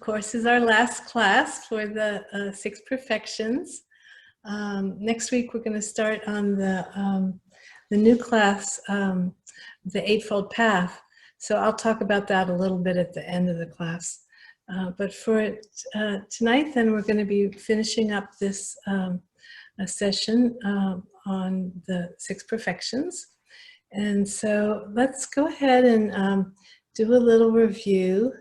course, is our last class for the Six Perfections. Next week, we're going to start on the new class, the Eightfold Path. So I'll talk about that a little bit at the end of the class. But for tonight, then, we're going to be finishing up this a session on the Six Perfections. And so let's go ahead and do a little review.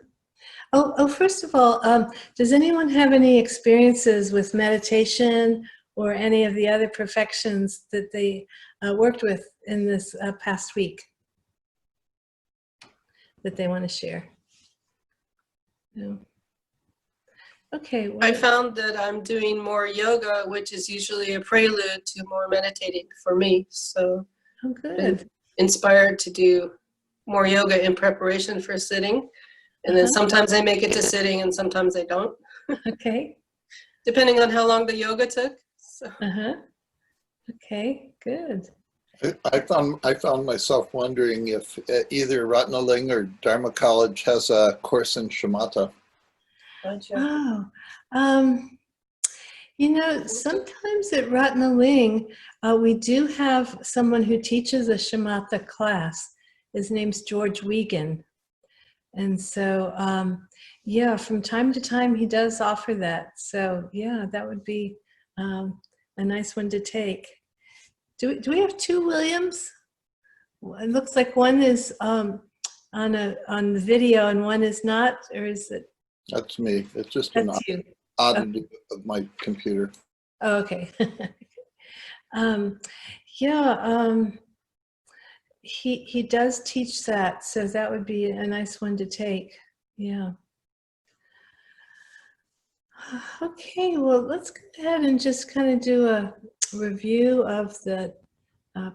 First of all, does anyone have any experiences with meditation or any of the other perfections that they worked with in this past week that they want to share? No. Okay. Well, I found that I'm doing more yoga, which is usually a prelude to more meditating for me. So oh, good. I'm inspired to do more yoga in preparation for sitting. And then sometimes I make it to sitting and sometimes I don't. Okay. Depending on how long the yoga took. So. Okay, good. I found myself wondering if either Ratnaling or Dharma College has a course in shamatha. Oh, you know, sometimes at Ratnaling, we do have someone who teaches a shamatha class. His name's George Wiegand. And so, yeah, from time to time, he does offer that. So, yeah, that would be a nice one to take. Do we have two Williams? It looks like one is on the video and one is not, or is it? That's me. It's just an oddity of my computer. Oh, okay. Yeah. He does teach that, so that would be a nice one to take. Yeah. Okay, well, let's go ahead and just kind of do a review of the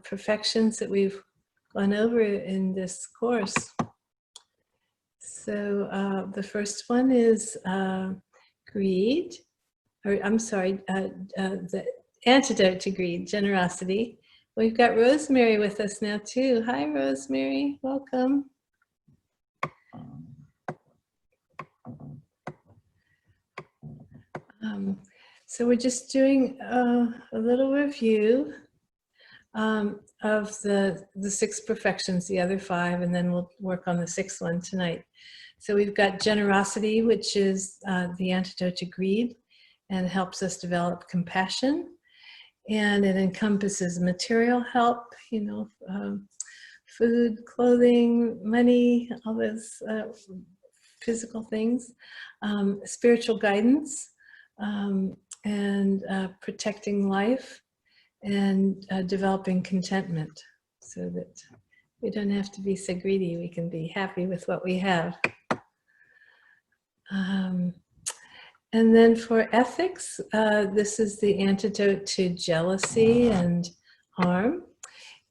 perfections that we've gone over in this course. So the first one is greed, or I'm sorry, the antidote to greed, generosity. We've got Rosemary with us now too. Hi, Rosemary, welcome. So we're just doing a little review of the six perfections, the other five, and then we'll work on the sixth one tonight. So we've got generosity, which is the antidote to greed, and helps us develop compassion. And it encompasses material help, you know, food, clothing, money, all those physical things, spiritual guidance, and protecting life, and developing contentment so that we don't have to be so greedy. We can be happy with what we have. And then for ethics, this is the antidote to jealousy and harm.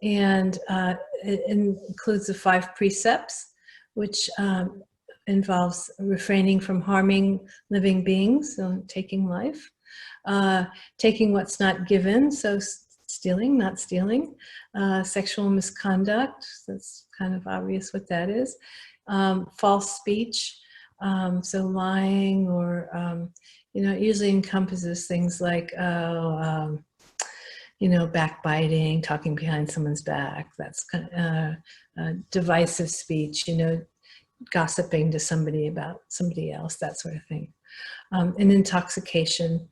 And it includes the 5 precepts, which involves refraining from harming living beings, so taking life, taking what's not given, so stealing, not stealing, sexual misconduct, that's kind of obvious what that is, false speech, so lying, or, you know, it usually encompasses things like, you know, backbiting, talking behind someone's back, that's kind of divisive speech, you know, gossiping to somebody about somebody else, that sort of thing, and intoxication.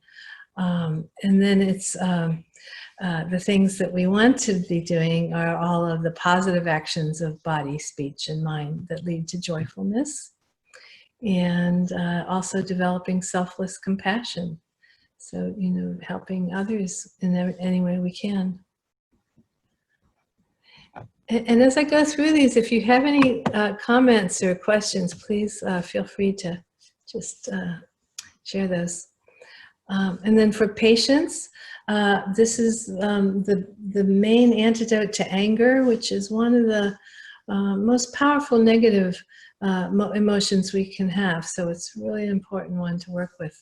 And then it's the things that we want to be doing are all of the positive actions of body, speech, and mind that lead to joyfulness, and also developing selfless compassion. So, you know, helping others in any way we can. And as I go through these, if you have any comments or questions, please feel free to just share those. And then for patience, this is the main antidote to anger, which is one of the most powerful negative emotions we can have. So it's really an important one to work with.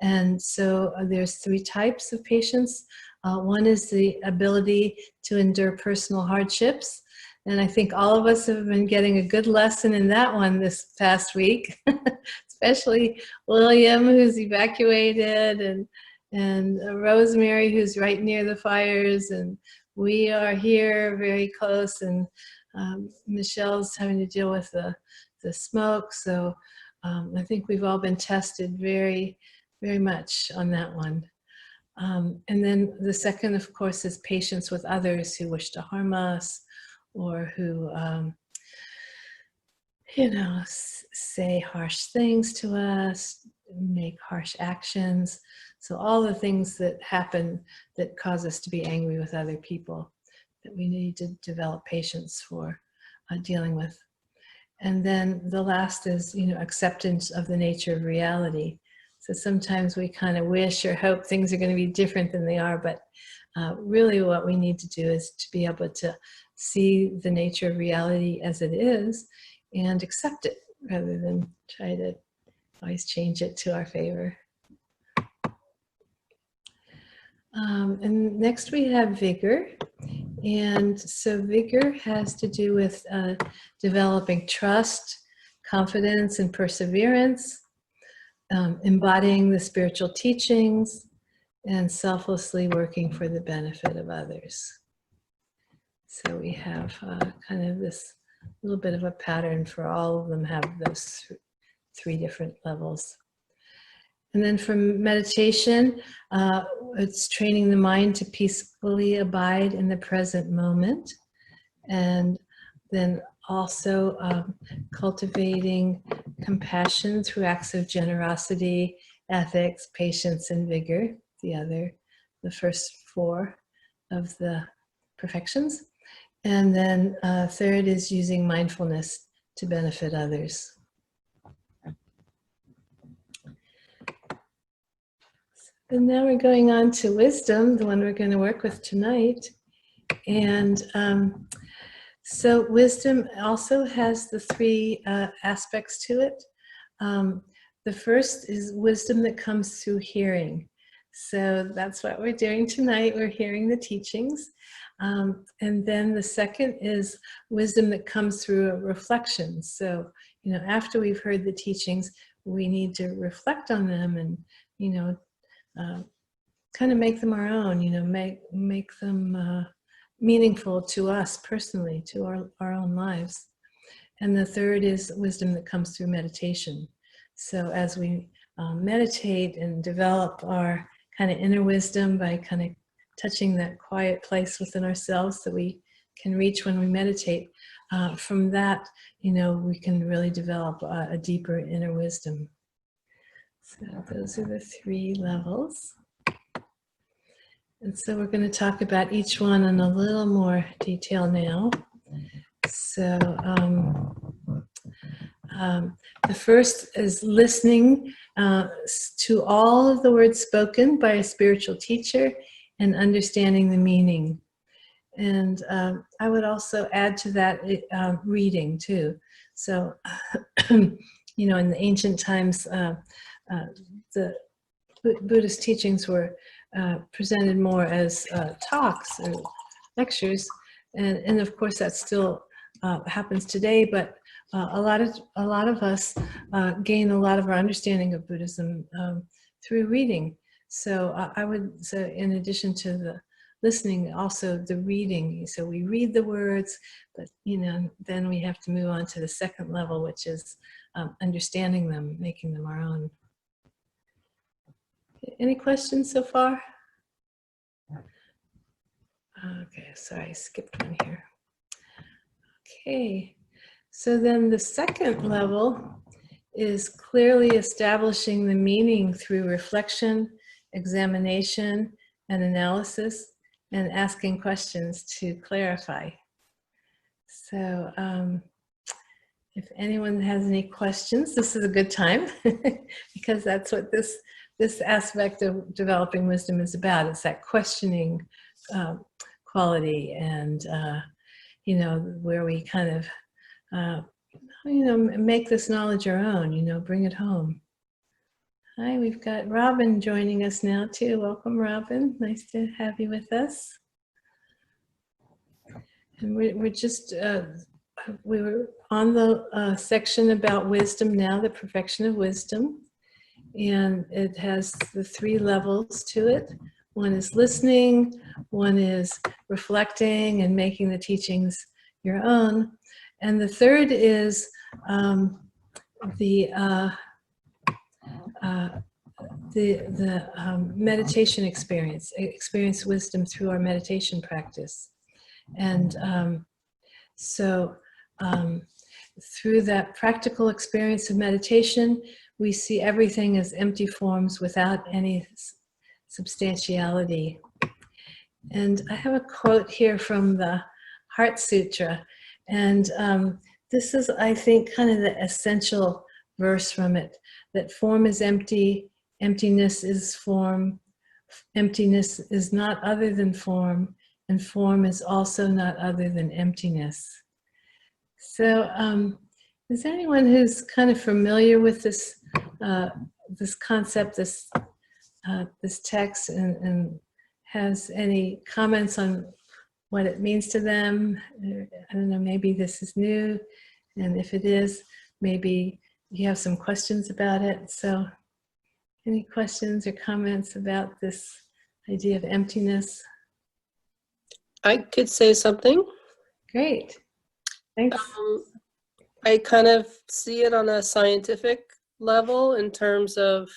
And so there's 3 types of patience. One is the ability to endure personal hardships. And I think all of us have been getting a good lesson in that one this past week. It's especially William, who's evacuated, and Rosemary, who's right near the fires, and we are here very close, and Michelle's having to deal with the smoke. So I think we've all been tested very, very much on that one. And then the second, of course, is patience with others who wish to harm us, or who, you know, say harsh things to us, make harsh actions. So all the things that happen that cause us to be angry with other people, that we need to develop patience for dealing with. And then the last is, you know, acceptance of the nature of reality. So sometimes we kind of wish or hope things are going to be different than they are, but really what we need to do is to be able to see the nature of reality as it is and accept it, rather than try to always change it to our favor. And next we have vigor. And so vigor has to do with developing trust, confidence, and perseverance, embodying the spiritual teachings, and selflessly working for the benefit of others. So we have kind of this little bit of a pattern for all of them, have those three different levels. And then for meditation, it's training the mind to peacefully abide in the present moment. And then also cultivating compassion through acts of generosity, ethics, patience, and vigor, the first four of the perfections. And then third is using mindfulness to benefit others. And now we're going on to wisdom, the one we're going to work with tonight. And so wisdom also has the three aspects to it. The first is wisdom that comes through hearing. So that's what we're doing tonight. We're hearing the teachings. And then the second is wisdom that comes through a reflection. So, you know, after we've heard the teachings, we need to reflect on them and, you know, kind of make them our own, you know, make them meaningful to us personally, to our own lives. And the third is wisdom that comes through meditation. So as we meditate and develop our kind of inner wisdom by kind of touching that quiet place within ourselves that we can reach when we meditate, from that, you know, we can really develop a deeper inner wisdom. So those are the three levels. And so we're going to talk about each one in a little more detail now. So the first is listening to all of the words spoken by a spiritual teacher and understanding the meaning. And I would also add to that reading too. So, you know, in the ancient times, the Buddhist teachings were presented more as talks and lectures, and of course that still happens today. But a lot of us gain a lot of our understanding of Buddhism through reading. So I would say, in addition to the listening, also the reading. So we read the words, but you know, then we have to move on to the second level, which is understanding them, making them our own. Any questions so far? Okay, sorry, I skipped one here. Okay, so then the second level is clearly establishing the meaning through reflection, examination, and analysis, and asking questions to clarify. So if anyone has any questions, this is a good time because that's what this aspect of developing wisdom is about. It's that questioning quality, and you know, where we kind of you know, make this knowledge our own, you know, bring it home. Hi, we've got Robin joining us now too. Welcome, Robin. Nice to have you with us. And we're just we were on the section about wisdom now, the perfection of wisdom. And it has the 3 levels to it. One is listening, one is reflecting and making the teachings your own. And the third is the meditation experience wisdom through our meditation practice. And so through that practical experience of meditation, we see everything as empty forms without any substantiality. And I have a quote here from the Heart Sutra, and this is, I think, kind of the essential verse from it, that form is empty, emptiness is form, emptiness is not other than form, and form is also not other than emptiness. So is there anyone who's kind of familiar with this this concept, this text, and has any comments on what it means to them? I don't know, maybe this is new, and if it is, maybe you have some questions about it. So any questions or comments about this idea of emptiness? I could say something. Great, thanks. I kind of see it on a scientific level in terms of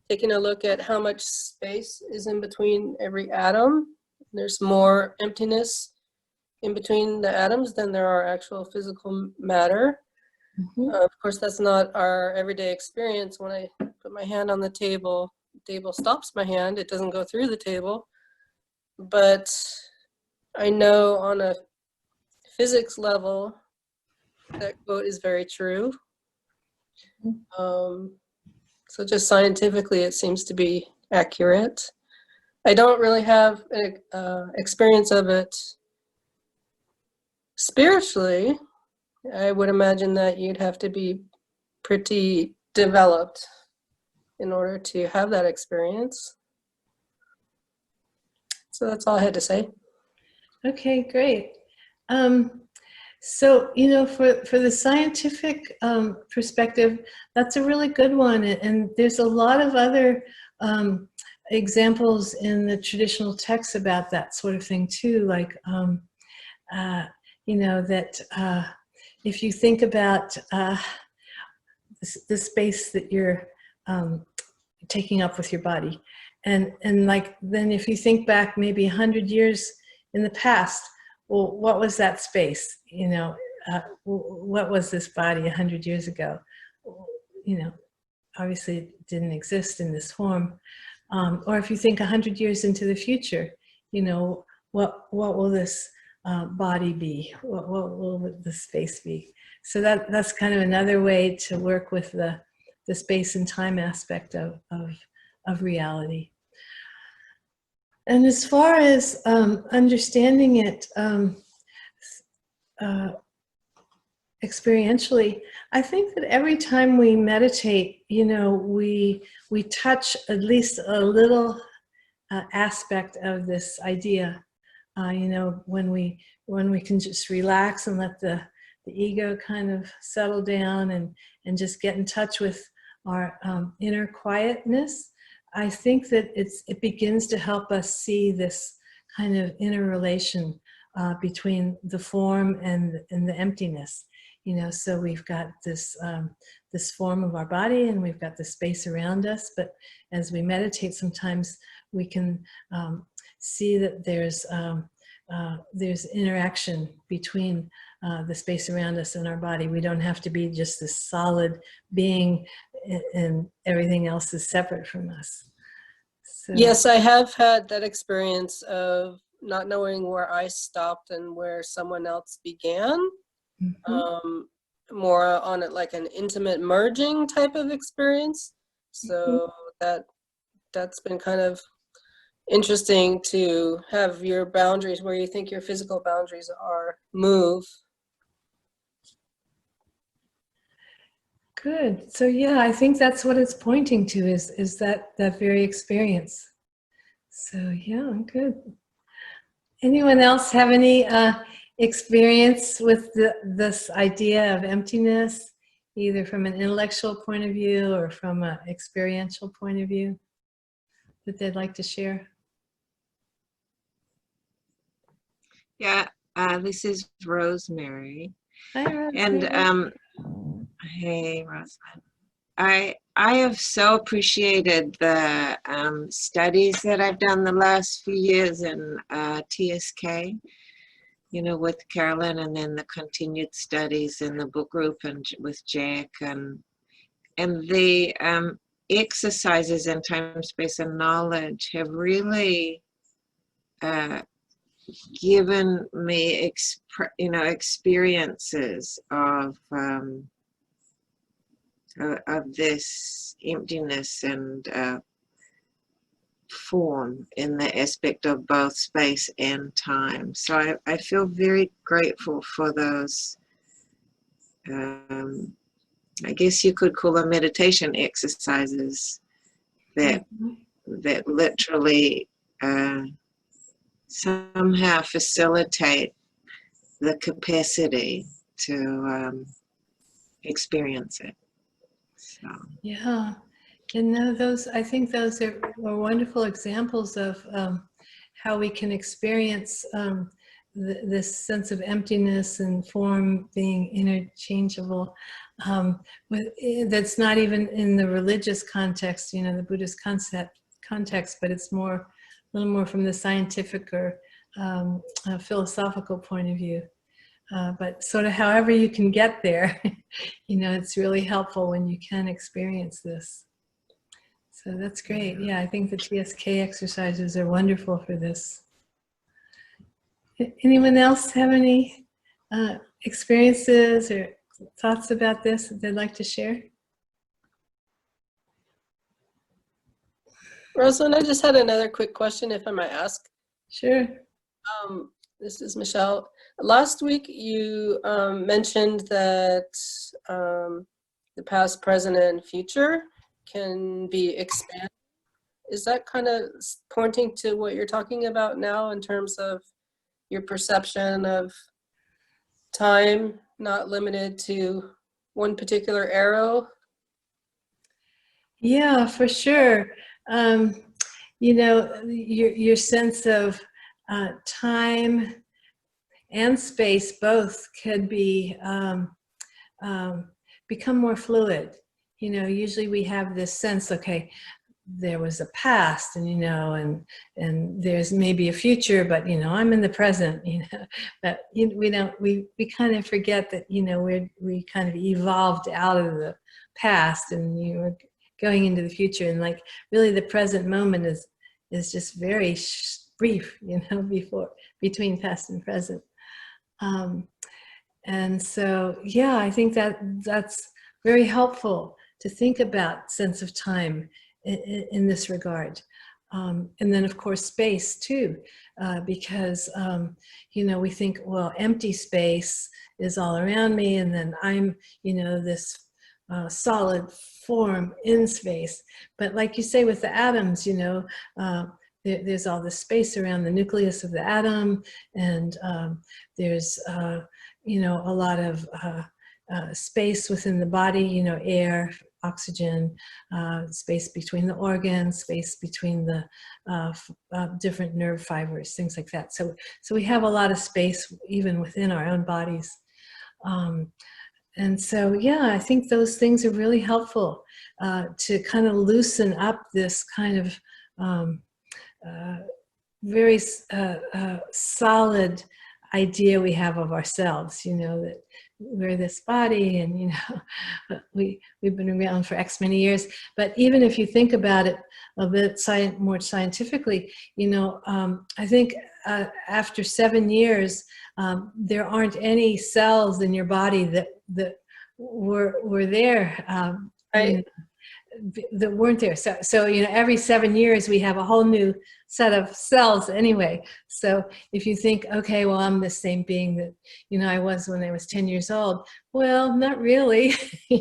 taking a look at how much space is in between every atom. There's more emptiness in between the atoms than there are actual physical matter. Of course, that's not our everyday experience. When I put my hand on the table stops my hand. It doesn't go through the table. But I know on a physics level, that quote is very true. So just scientifically, it seems to be accurate. I don't really have an experience of it spiritually. I would imagine that you'd have to be pretty developed in order to have that experience. So that's all I had to say. Okay, great. So, you know, for the scientific perspective, that's a really good one. And there's a lot of other examples in the traditional texts about that sort of thing too. Like, you know, that if you think about the space that you're taking up with your body, and like, then if you think back maybe 100 years in the past, well, what was that space? You know, what was this body 100 years ago? You know, obviously it didn't exist in this form. Or if you think 100 years into the future, you know, what will this body be? What will the space be? So that's kind of another way to work with the space and time aspect of reality. And as far as understanding it experientially, I think that every time we meditate, you know, we touch at least a little aspect of this idea. You know, when we can just relax and let the ego kind of settle down and just get in touch with our inner quietness, I think that it begins to help us see this kind of inner relation between the form and the emptiness. You know, so we've got this this form of our body, and we've got the space around us. But as we meditate, sometimes we can see that there's interaction between the space around us and our body. We don't have to be just this solid being, and everything else is separate from us. So. Yes, I have had that experience of not knowing where I stopped and where someone else began. More on it like an intimate merging type of experience. So that's been kind of interesting to have your boundaries where you think your physical boundaries are move. Good. So yeah, I think that's what it's pointing to is that very experience. So yeah, good. Anyone else have any experience with this idea of emptiness, either from an intellectual point of view or from an experiential point of view, that they'd like to share? Yeah, this is Rosemary. Hi, And Rosemary. hey, Rosalind. I have so appreciated the studies that I've done the last few years in TSK, you know, with Carolyn, and then the continued studies in the book group and with Jack, and the exercises in time, space, and knowledge have really given me experiences of this emptiness and form in the aspect of both space and time. So I feel very grateful for those, I guess you could call them meditation exercises that literally somehow facilitate the capacity to experience it. So. Yeah, and I think those are wonderful examples of how we can experience this sense of emptiness and form being interchangeable. That's not even in the religious context, you know, the Buddhist context, but it's a little more from the scientific or philosophical point of view. But sort of however you can get there, you know, it's really helpful when you can experience this. So that's great. Yeah, I think the TSK exercises are wonderful for this. Anyone else have any experiences or thoughts about this that they'd like to share? Rosalind, I just had another quick question, if I might ask. Sure. This is Michelle. Last week you mentioned that the past, present, and future can be expanded. Is that kind of pointing to what you're talking about now in terms of your perception of time not limited to one particular arrow? Yeah, for sure. You know, your sense of time and space both could be become more fluid. You know, usually we have this sense, okay, there was a past, and you know, and there's maybe a future, but you know, I'm in the present. You know, but we kind of forget that, you know, we kind of evolved out of the past, and you were going into the future, and like really the present moment is just very brief, you know, between past and present. And so, yeah, I think that's very helpful to think about sense of time in this regard. And then of course space too, because, you know, we think, well, empty space is all around me, and then I'm, you know, this solid form in space. But like you say with the atoms, you know, there's all this space around the nucleus of the atom, and there's, you know, a lot of space within the body, you know, air, oxygen, space between the organs, space between the different nerve fibers, things like that. So we have a lot of space even within our own bodies. And so, yeah, I think those things are really helpful to kind of loosen up this kind of very solid idea we have of ourselves, you know, that we're this body, and, you know, we've been around for X many years. But even if you think about it a bit more scientifically, you know, I think after 7 years, there aren't any cells in your body that were there. Right. You know, that weren't there. So, you know, every 7 years we have a whole new set of cells anyway. So if you think, okay, well, I'm the same being that, you know, I was when I was 10 years old. Well, not really.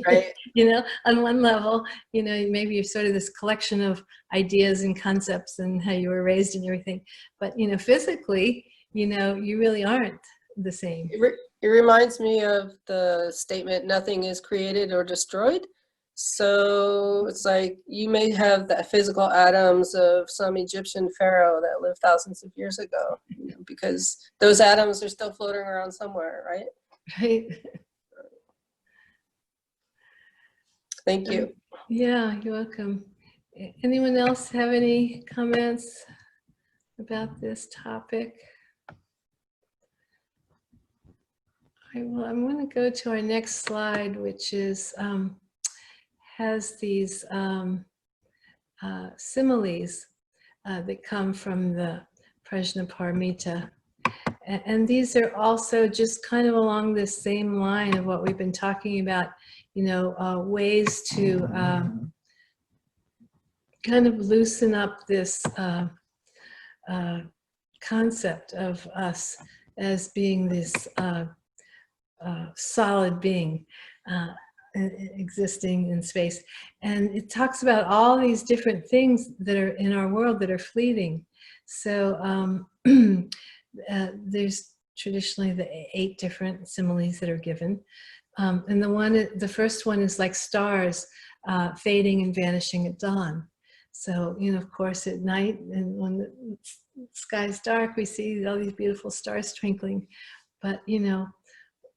Right. You know, on one level, you know, maybe you're sort of this collection of ideas and concepts and how you were raised and everything. But, you know, physically, you know, you really aren't the same. It reminds me of the statement, nothing is created or destroyed. So it's like you may have the physical atoms of some Egyptian pharaoh that lived thousands of years ago, because those atoms are still floating around somewhere, right? Right? Thank you. Yeah, you're welcome. Anyone else have any comments about this topic? Well, I'm going to go to our next slide, which is has these similes that come from the Prajnaparamita. And these are also just kind of along this same line of what we've been talking about, you know, ways to kind of loosen up this concept of us as being this solid being existing in space. And it talks about all these different things that are in our world that are fleeting. So there's traditionally the 8 different similes that are given. And the first one is like stars fading and vanishing at dawn. So, you know, of course, at night and when the sky's dark, we see all these beautiful stars twinkling. But, you know,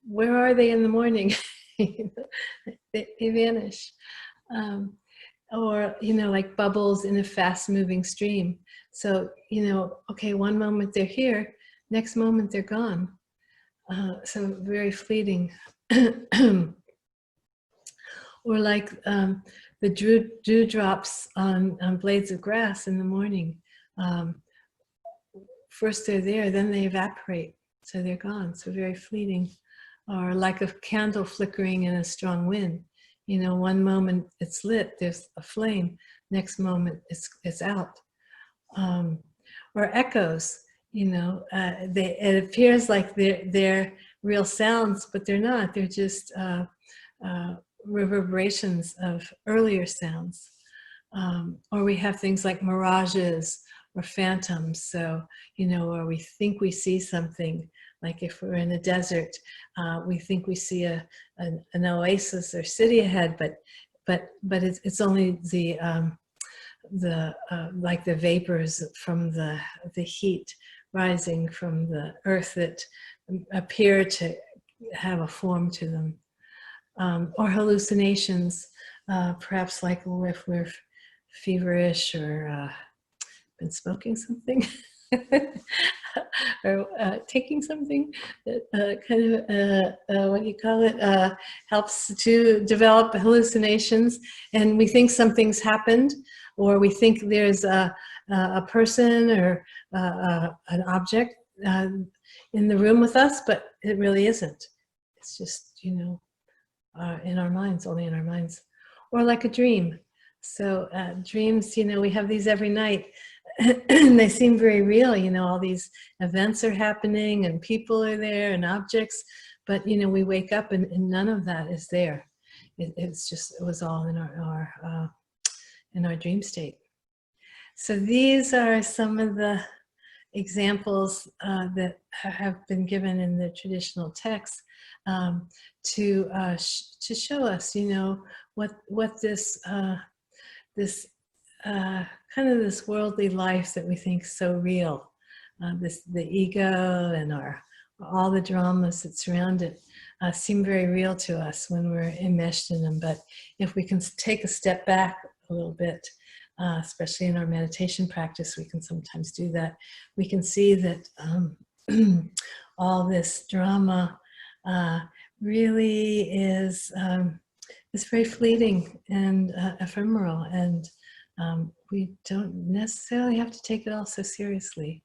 where are they in the morning? they vanish. Or, you know, like bubbles in a fast-moving stream. So, you know, okay, one moment they're here, next moment they're gone. So very fleeting. Or like the dewdrops on blades of grass in the morning. First they're there, then they evaporate, so they're gone, so very fleeting. Or like a candle flickering in a strong wind. You know, one moment it's lit, there's a flame, next moment it's out. Or echoes, you know, it appears like they're real sounds, but they're not, they're just reverberations of earlier sounds. Or we have things like mirages or phantoms. So, you know, or we think we see something, like if we're in a desert, we think we see an oasis or city ahead, but it's only the like the vapors from the heat rising from the earth that appear to have a form to them. Or hallucinations, perhaps like if we're feverish or been smoking something or taking something that kind of, what do you call it, helps to develop hallucinations, and we think something's happened, or we think there's a person or an object in the room with us, but it really isn't. It's just, you know, in our minds, only in our minds. Or like a dream. So dreams, you know, we have these every night, and they seem very real, you know, all these events are happening and people are there and objects, but, you know, we wake up and none of that is there. It's just, it was all in our dream state. So these are some of the examples that have been given in the traditional texts to show us, you know, what this kind of this worldly life that we think is so real, the ego and all the dramas that surround it seem very real to us when we're enmeshed in them. But if we can take a step back a little bit, especially in our meditation practice, we can sometimes do that. We can see that all this drama really is very fleeting and ephemeral, and we don't necessarily have to take it all so seriously.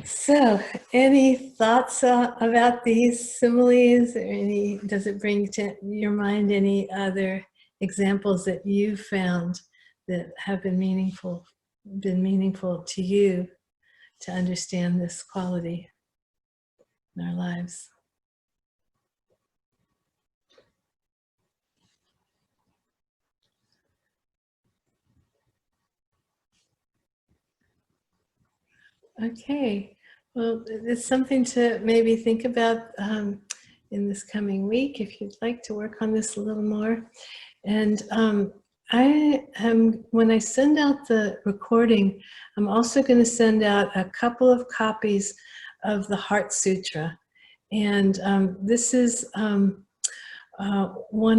So, any thoughts about these similes, or does it bring to your mind any other examples that you've found that have been meaningful to you to understand this quality in our lives? Okay, Well, it's something to maybe think about in this coming week if you'd like to work on this a little more. And when I send out the recording, I'm also going to send out a couple of copies of the Heart Sutra. And this is one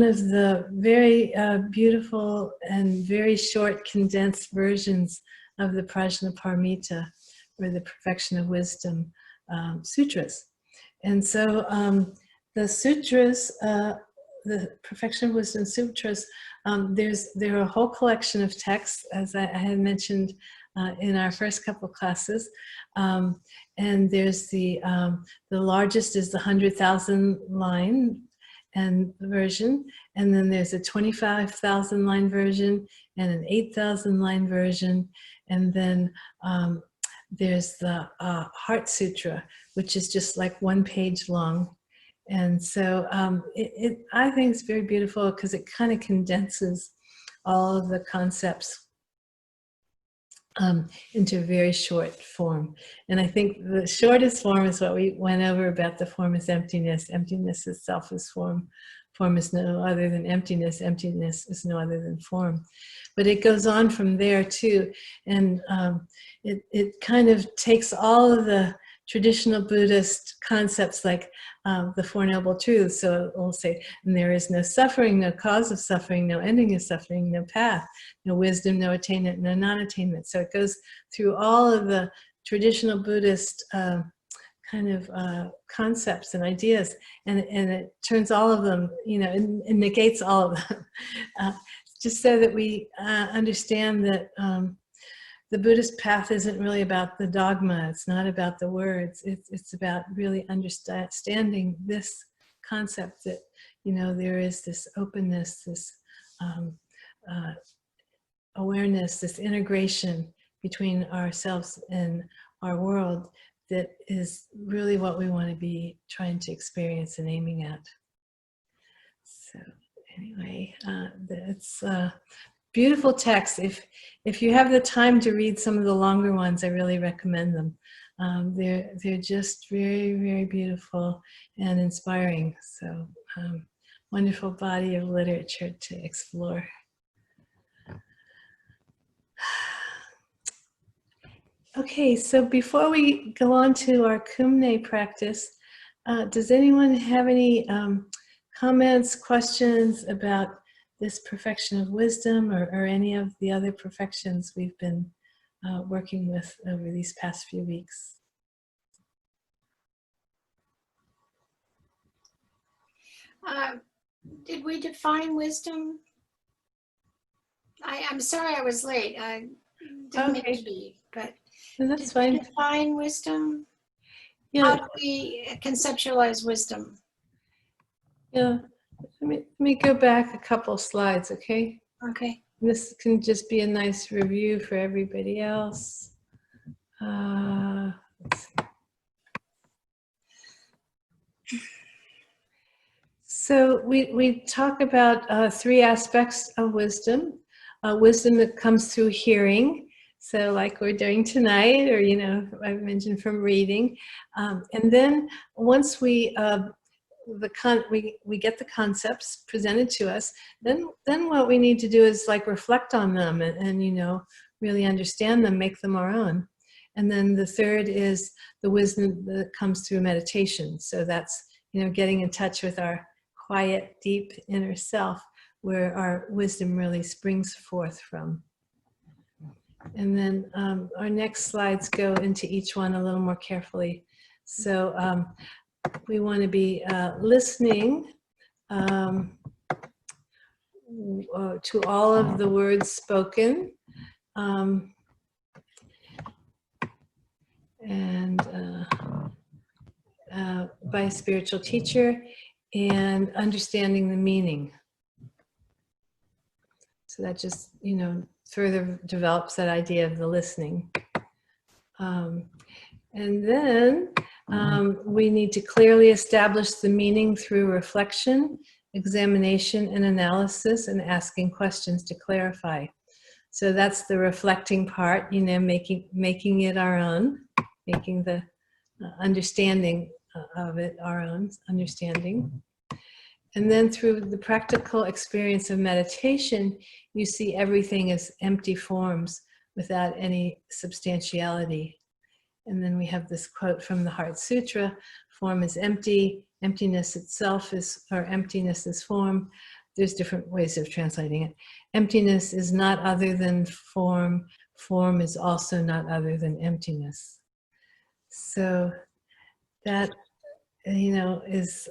of the very beautiful and very short condensed versions of the Prajnaparamita, or the Perfection of Wisdom sutras. And so the sutras, the Perfection of Wisdom sutras, there are a whole collection of texts, as I had mentioned in our first couple classes. And there's the largest is the 100,000 line and version, and then there's a 25,000 line version and an 8,000 line version, and then there's the Heart Sutra, which is just like 1 page long. And so I think it's very beautiful because it kind of condenses all of the concepts into a very short form. And I think the shortest form is what we went over about the form is emptiness. Emptiness itself is form. Form is no other than emptiness. Emptiness is no other than form. But it goes on from there too. And it kind of takes all of the traditional Buddhist concepts like the Four Noble Truths. So it will say, and there is no suffering, no cause of suffering, no ending of suffering, no path, no wisdom, no attainment, no non-attainment. So it goes through all of the traditional Buddhist kind of concepts and ideas, and it turns all of them, and negates all of them, just so that we understand that the Buddhist path isn't really about the dogma. It's not about the words. It's about really understanding this concept that, there is this openness, this awareness, this integration between ourselves and our world that is really what we want to be trying to experience and aiming at. So anyway, it's beautiful text. If you have the time to read some of the longer ones, I really recommend them. They're just very, very beautiful and inspiring. So wonderful body of literature to explore. Okay, so before we go on to our Kumne practice, does anyone have any comments, questions about this perfection of wisdom or any of the other perfections we've been working with over these past few weeks? Did we define wisdom? I'm sorry I was late. I didn't mean to be, but No, that's did we fine. define wisdom? Yeah, How do we conceptualize wisdom? yeah. Let me go back a couple slides, okay? Okay. This can just be a nice review for everybody else. Let's see. So we talk about 3 aspects of wisdom. Wisdom that comes through hearing, so like we're doing tonight, or I've mentioned from reading, and then once we get the concepts presented to us, then what we need to do is like reflect on them and really understand them, make them our own. And then the third is the wisdom that comes through meditation. So that's getting in touch with our quiet, deep inner self, where our wisdom really springs forth from. And then our next slides go into each one a little more carefully. So we want to be listening to all of the words spoken, and by a spiritual teacher, and understanding the meaning. So that just, further develops that idea of the listening. And then we need to clearly establish the meaning through reflection, examination, and analysis, and asking questions to clarify. So that's the reflecting part, making it our own, making the understanding of it, our own understanding. And then through the practical experience of meditation, you see everything as empty forms without any substantiality. And then we have this quote from the Heart Sutra: form is empty, emptiness itself is, or emptiness is form. There's different ways of translating it. Emptiness is not other than form. Form is also not other than emptiness. So that, you know, is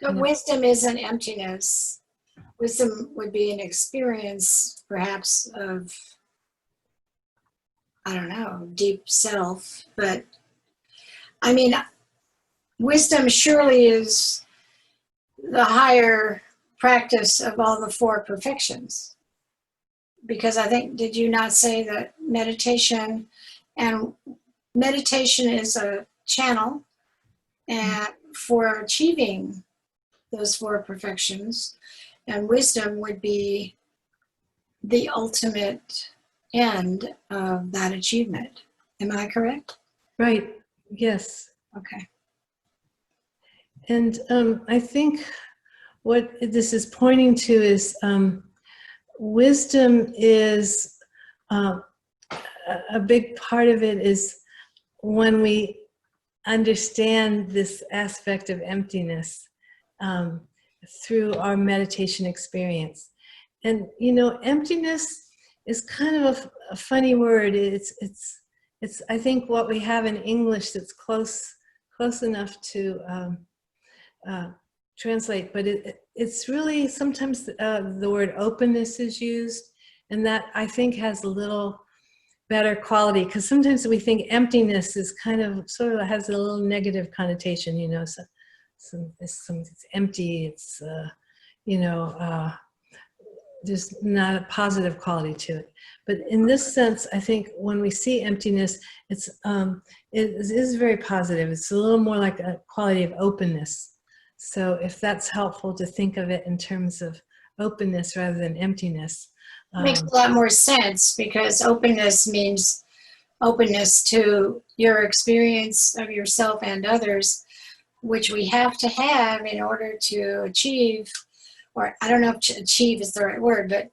But wisdom isn't emptiness. Wisdom would be an experience, perhaps, of, I don't know, deep self. But I mean, wisdom surely is the higher practice of all the four perfections. Because I think, did you not say that meditation is a channel and for achieving those four perfections, and wisdom would be the ultimate end of that achievement. Am I correct? right. Yes. Okay. And I think what this is pointing to is wisdom is a big part of it is when we understand this aspect of emptiness through our meditation experience. And you know, emptiness is kind of a funny word. It's I think what we have in English that's close enough to translate, but it's really sometimes the word openness is used, and that I think has a little better quality, because sometimes we think emptiness is kind of sort of has a little negative connotation, you know. So it's empty, it's you know, there's not a positive quality to it. But in this sense, I think when we see emptiness, it is very positive. It's a little more like a quality of openness. So if that's helpful to think of it in terms of openness rather than emptiness. Makes a lot more sense, because openness means openness to your experience of yourself and others, which we have to have in order to achieve, or I don't know if achieve is the right word, but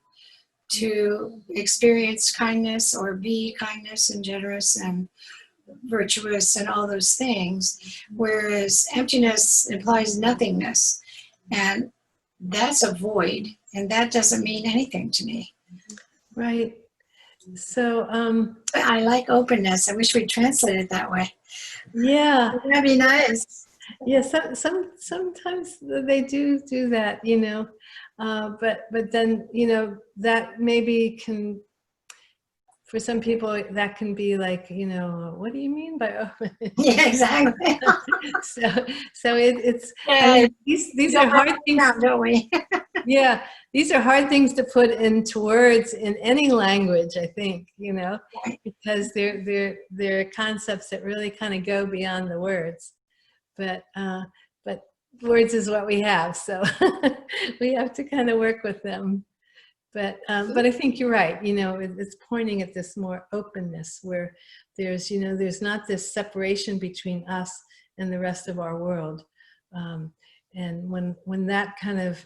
to experience kindness or be kindness and generous and virtuous and all those things. Whereas emptiness implies nothingness, and that's a void, and that doesn't mean anything to me. Right. So I like openness. I wish we'd translate it that way. yeah. That'd be nice. Yeah, sometimes they do that, you know, but then, you know, that maybe can, for some people, that can be like, you know, what do you mean by open? Yeah, exactly. so it's Yeah, I mean, these are hard things, don't we? yeah, these are hard things to put into words in any language, I think, you know, because they're concepts that really kind of go beyond the words. But words is what we have, so we have to kind of work with them. But I think you're right. You know, it's pointing at this more openness where there's, you know, there's not this separation between us and the rest of our world. And when that kind of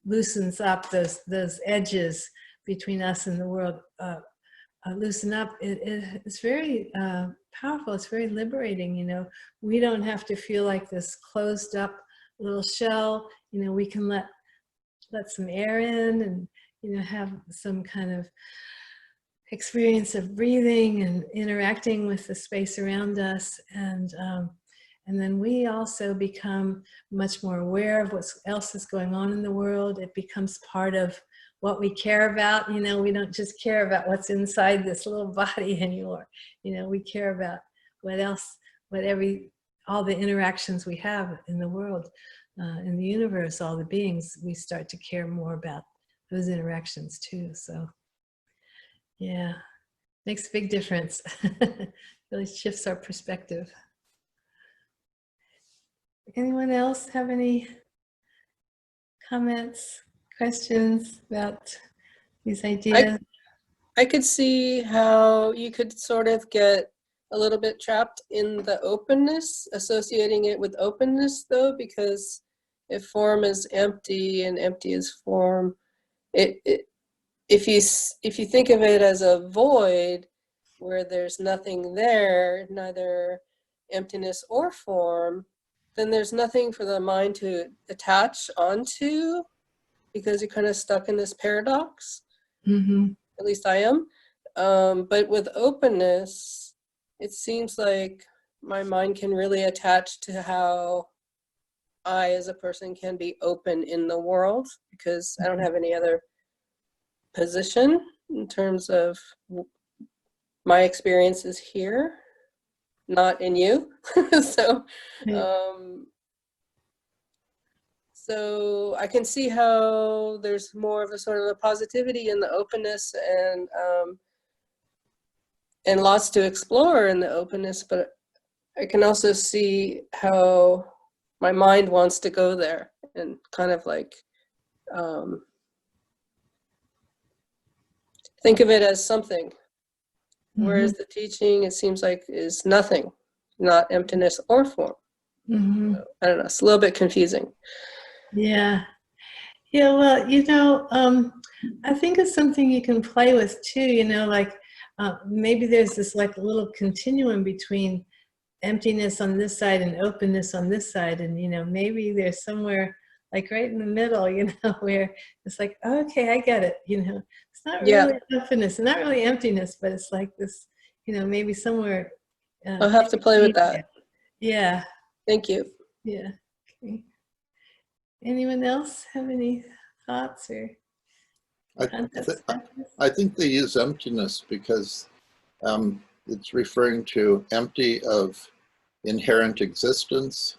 loosens up, those edges between us and the world loosen up, it's very powerful. It's very liberating. You know, we don't have to feel like this closed up little shell. You know, we can let some air in, and you know, have some kind of experience of breathing and interacting with the space around us, and then we also become much more aware of what else is going on in the world. It becomes part of what we care about. You know, we don't just care about what's inside this little body anymore. You know, we care about all the interactions we have in the world, in the universe, all the beings. We start to care more about those interactions too. So yeah, makes a big difference. Really shifts our perspective. Anyone else have any comments, questions about these ideas? I could see how you could sort of get a little bit trapped in the openness, associating it with openness though, because if form is empty and empty is form, if you think of it as a void where there's nothing there, neither emptiness or form, then there's nothing for the mind to attach onto, because you're kind of stuck in this paradox. Mm-hmm. At least I am. But with openness, it seems like my mind can really attach to how I as a person can be open in the world, because I don't have any other position in terms of my experiences here, not in you. So so I can see how there's more of a sort of a positivity in the openness, and lots to explore in the openness, but I can also see how my mind wants to go there and kind of like think of it as something. Whereas the teaching, it seems like, is nothing, not emptiness or form. Mm-hmm. I don't know, it's a little bit confusing. Yeah. Yeah, well, I think it's something you can play with too, like maybe there's this like little continuum between emptiness on this side and openness on this side. And, maybe there's somewhere like right in the middle, where it's like, okay, I get it. It's not really openness and not really emptiness, but it's like this, maybe somewhere. I'll have to play with that. Yeah. Thank you. Yeah. Okay. Anyone else have any thoughts or concepts? I think they use emptiness because it's referring to empty of inherent existence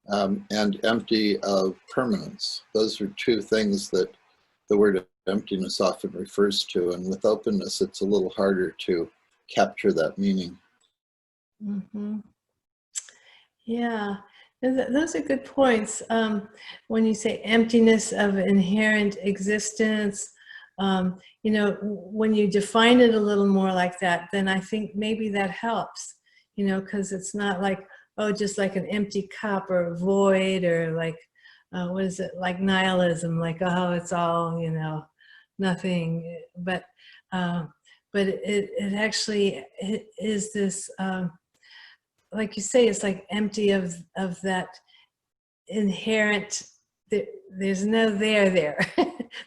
and empty of permanence. Those are two things that the word emptiness often refers to, and with openness it's a little harder to capture that meaning. Mm-hmm. Yeah, those are good points. When you say emptiness of inherent existence, when you define it a little more like that, then I think maybe that helps, because it's not like, oh, just like an empty cup or a void, or like, what is it, like nihilism, like, oh, it's all, nothing. But it actually is this, like you say, it's like empty of that inherent, there's no there.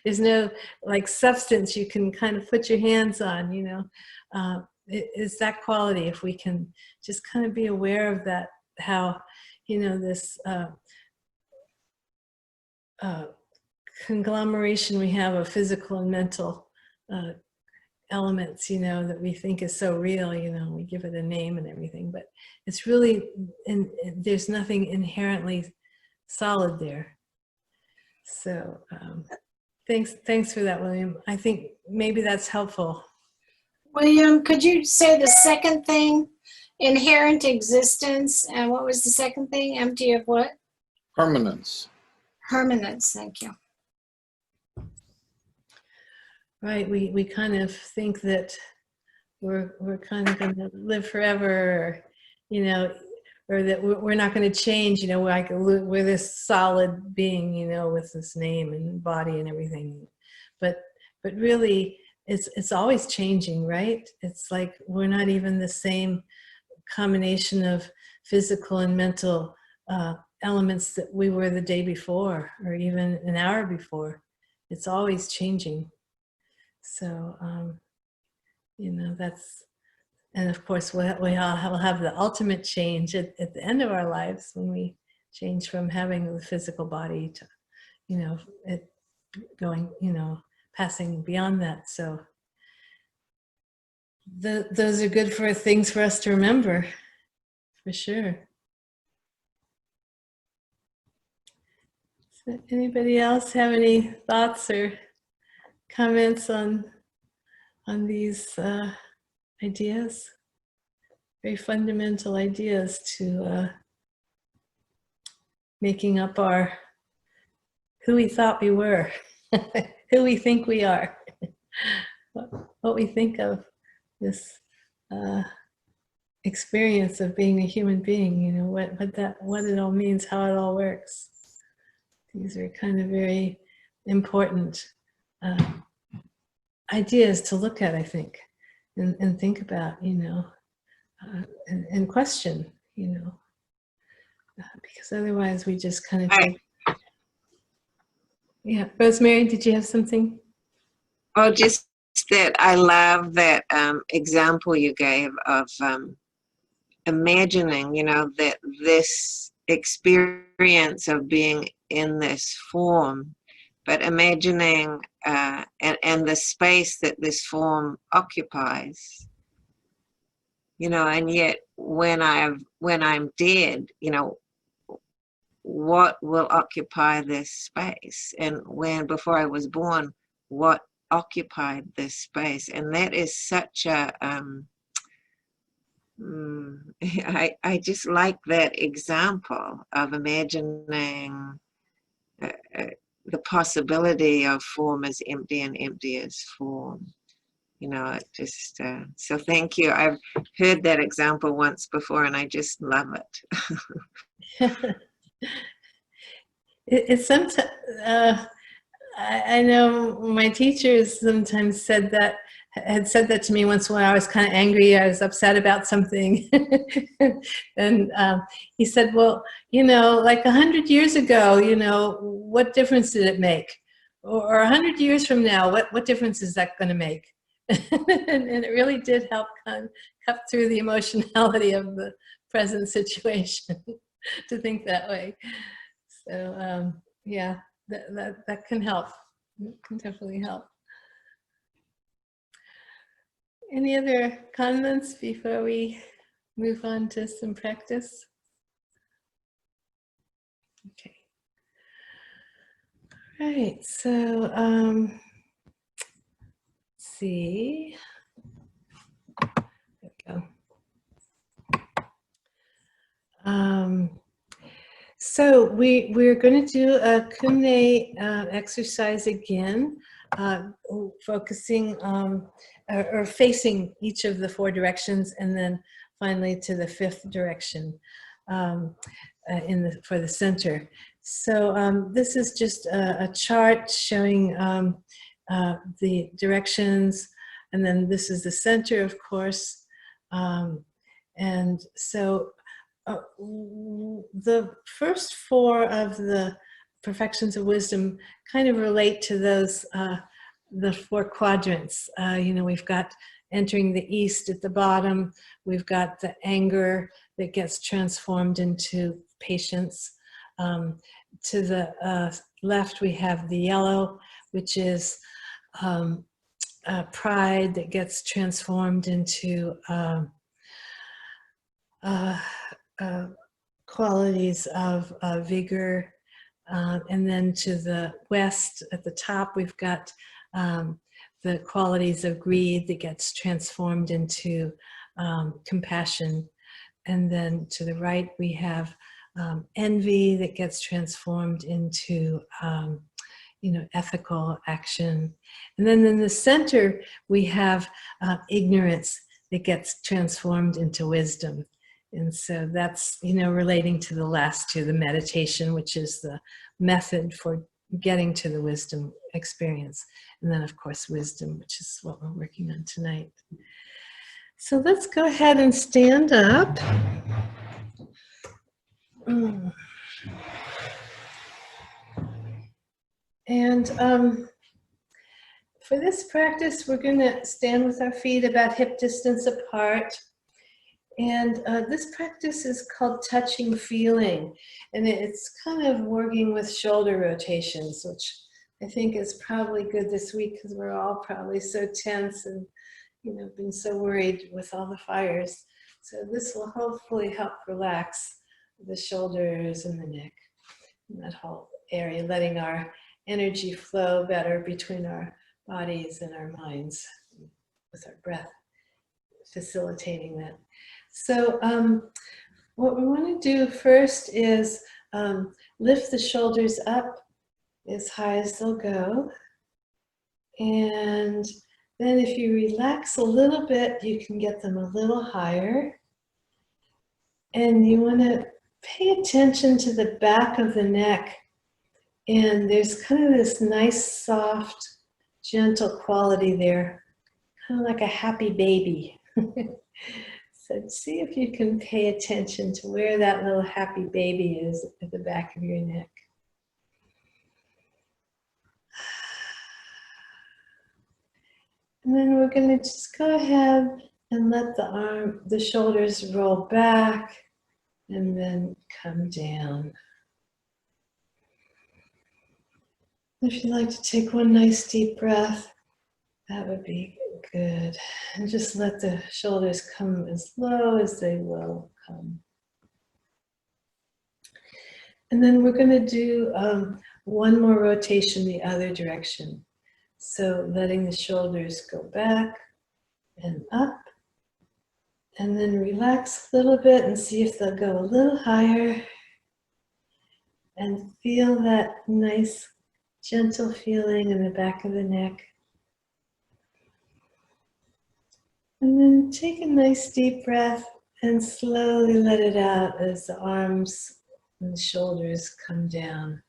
There's no like substance you can kind of put your hands on, it's that quality. If we can just kind of be aware of that, how, this conglomeration we have of physical and mental elements, that we think is so real, we give it a name and everything, but it's really, there's nothing inherently solid there. So thanks for that, William. I think maybe that's helpful. William, could you say the second thing? Inherent existence, and what was the second thing? Empty of what? Permanence. Permanence, thank you. Right, we kind of think that we're kind of going to live forever, or that we're not going to change, like we're this solid being, with this name and body and everything. But really, it's always changing, right? It's like we're not even the same combination of physical and mental elements that we were the day before, or even an hour before. It's always changing. So, that's, and of course we'll have the ultimate change at the end of our lives, when we change from having the physical body to, it going, passing beyond that. So those are good things for us to remember, for sure. So anybody else have any thoughts or comments on these ideas? Very fundamental ideas to making up who we thought we were, who we think we are, what we think of this experience of being a human being, you know, what it all means, how it all works. These are kind of very important ideas to look at, I think, and think about, you know, and question, you know, because otherwise we just kind of take. Yeah, Rosemary, did you have something? Oh, just that I love that example you gave of imagining, you know, that this experience of being in this form, but imagining and the space that this form occupies, you know, and yet when I'm dead, you know, what will occupy this space? And when before I was born, what occupied this space? And that is such a I just like that example of imagining the possibility of form as empty and empty as form. You know, it just, so thank you. I've heard that example once before and I just love it. It's sometimes, I know my teachers sometimes had said that to me once when I was kind of angry, I was upset about something. And he said, well, you know, like 100 years ago, you know, what difference did it make? Or 100 years from now, what difference is that going to make? And it really did help kind of cut through the emotionality of the present situation to think that way. So yeah, that can help. It can definitely help. Any other comments before we move on to some practice? Okay. All right, so let's see. There we go. So we're going to do a Kumne exercise again, focusing or facing each of the 4 directions, and then finally to the 5th direction for the center. So this is just a chart showing the directions, and then this is the center, of course, and so. The first 4 of the perfections of wisdom kind of relate to those, the 4 quadrants. You know, we've got entering the east at the bottom. We've got the anger that gets transformed into patience. To the left, we have the yellow, which is pride that gets transformed into qualities of vigor. And then to the west at the top, we've got the qualities of greed that gets transformed into compassion. And then to the right, we have envy that gets transformed into you know, ethical action. And then in the center, we have ignorance that gets transformed into wisdom. And so that's, you know, relating to the last 2, the meditation, which is the method for getting to the wisdom experience. And then, of course, wisdom, which is what we're working on tonight. So let's go ahead and stand up. And for this practice, we're going to stand with our feet about hip distance apart. And this practice is called touching feeling. And it's kind of working with shoulder rotations, which I think is probably good this week because we're all probably so tense and, you know, been so worried with all the fires. So this will hopefully help relax the shoulders and the neck and that whole area, letting our energy flow better between our bodies and our minds with our breath, facilitating that. So what we want to do first is lift the shoulders up as high as they'll go. And then if you relax a little bit, you can get them a little higher. And you want to pay attention to the back of the neck. And there's kind of this nice, soft, gentle quality there, kind of like a happy baby. So see if you can pay attention to where that little happy baby is at the back of your neck. And then we're going to just go ahead and let the shoulders roll back and then come down. If you'd like to take one nice deep breath, that would be good. And just let the shoulders come as low as they will come. And then we're going to do one more rotation the other direction. So letting the shoulders go back and up. And then relax a little bit and see if they'll go a little higher. And feel that nice, gentle feeling in the back of the neck. And then take a nice deep breath and slowly let it out as the arms and the shoulders come down.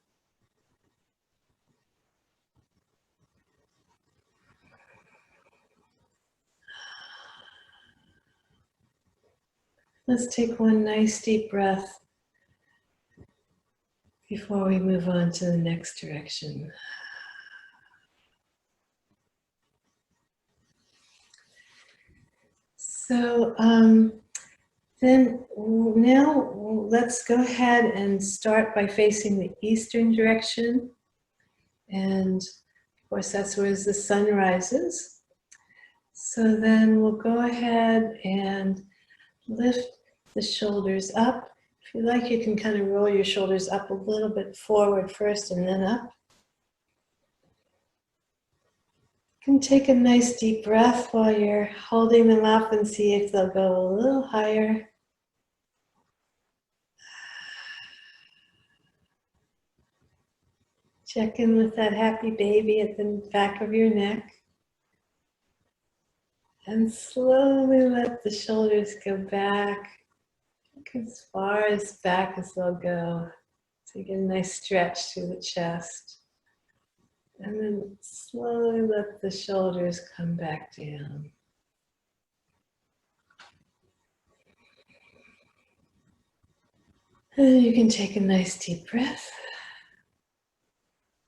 Let's take one nice deep breath before we move on to the next direction. So then now let's go ahead and start by facing the eastern direction. And of course that's where the sun rises. So then we'll go ahead and lift the shoulders up. If you like, you can kind of roll your shoulders up a little bit forward first and then up. You can take a nice deep breath while you're holding them up and see if they'll go a little higher. Check in with that happy baby at the back of your neck. And slowly let the shoulders go back, as far as back as they'll go. So you get a nice stretch through the chest. And then slowly let the shoulders come back down. And you can take a nice deep breath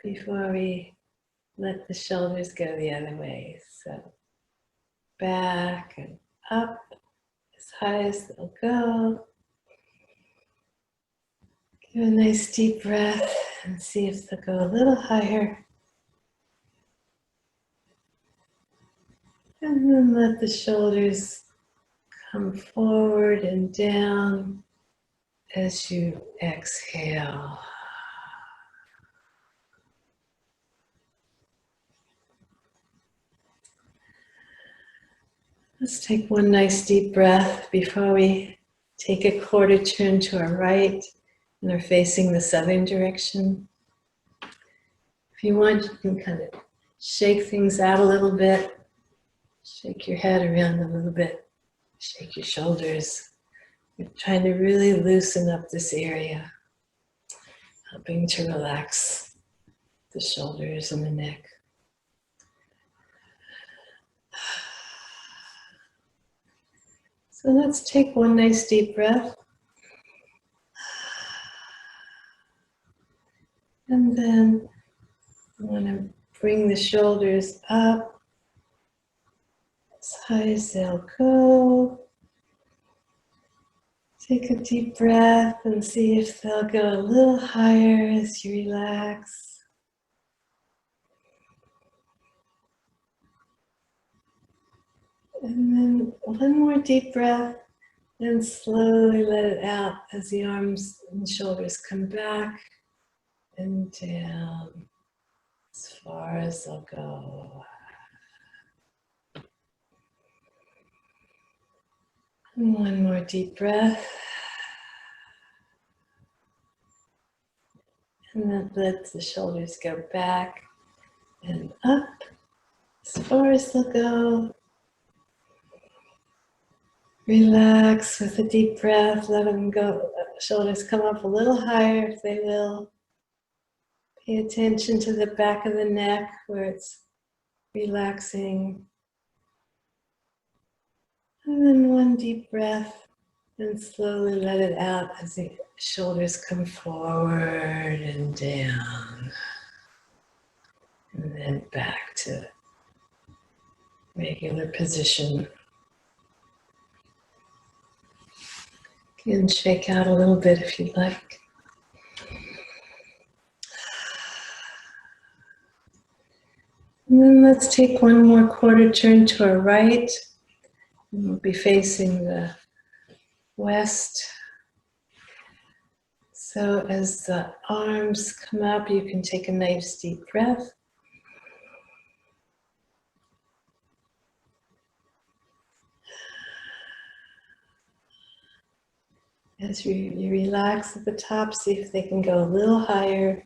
before we let the shoulders go the other way. So back and up as high as they'll go. Give a nice deep breath and see if they'll go a little higher. And then let the shoulders come forward and down as you exhale. Let's take one nice deep breath before we take a quarter turn to our right and are facing the southern direction. If you want, you can kind of shake things out a little bit. Shake your head around a little bit. Shake your shoulders. You're trying to really loosen up this area, helping to relax the shoulders and the neck. So let's take one nice deep breath. And then I want to bring the shoulders up as high as they'll go. Take a deep breath and see if they'll go a little higher as you relax. And then one more deep breath and slowly let it out as the arms and shoulders come back and down as far as they'll go. And one more deep breath. And then let the shoulders go back and up as far as they'll go. Relax with a deep breath. Let them go. Shoulders come up a little higher if they will. Pay attention to the back of the neck where it's relaxing. And then one deep breath, and slowly let it out as the shoulders come forward and down. And then back to regular position. You can shake out a little bit if you'd like. And then let's take one more quarter turn to our right. And we'll be facing the west. So as the arms come up, you can take a nice deep breath. As you relax at the top, see if they can go a little higher.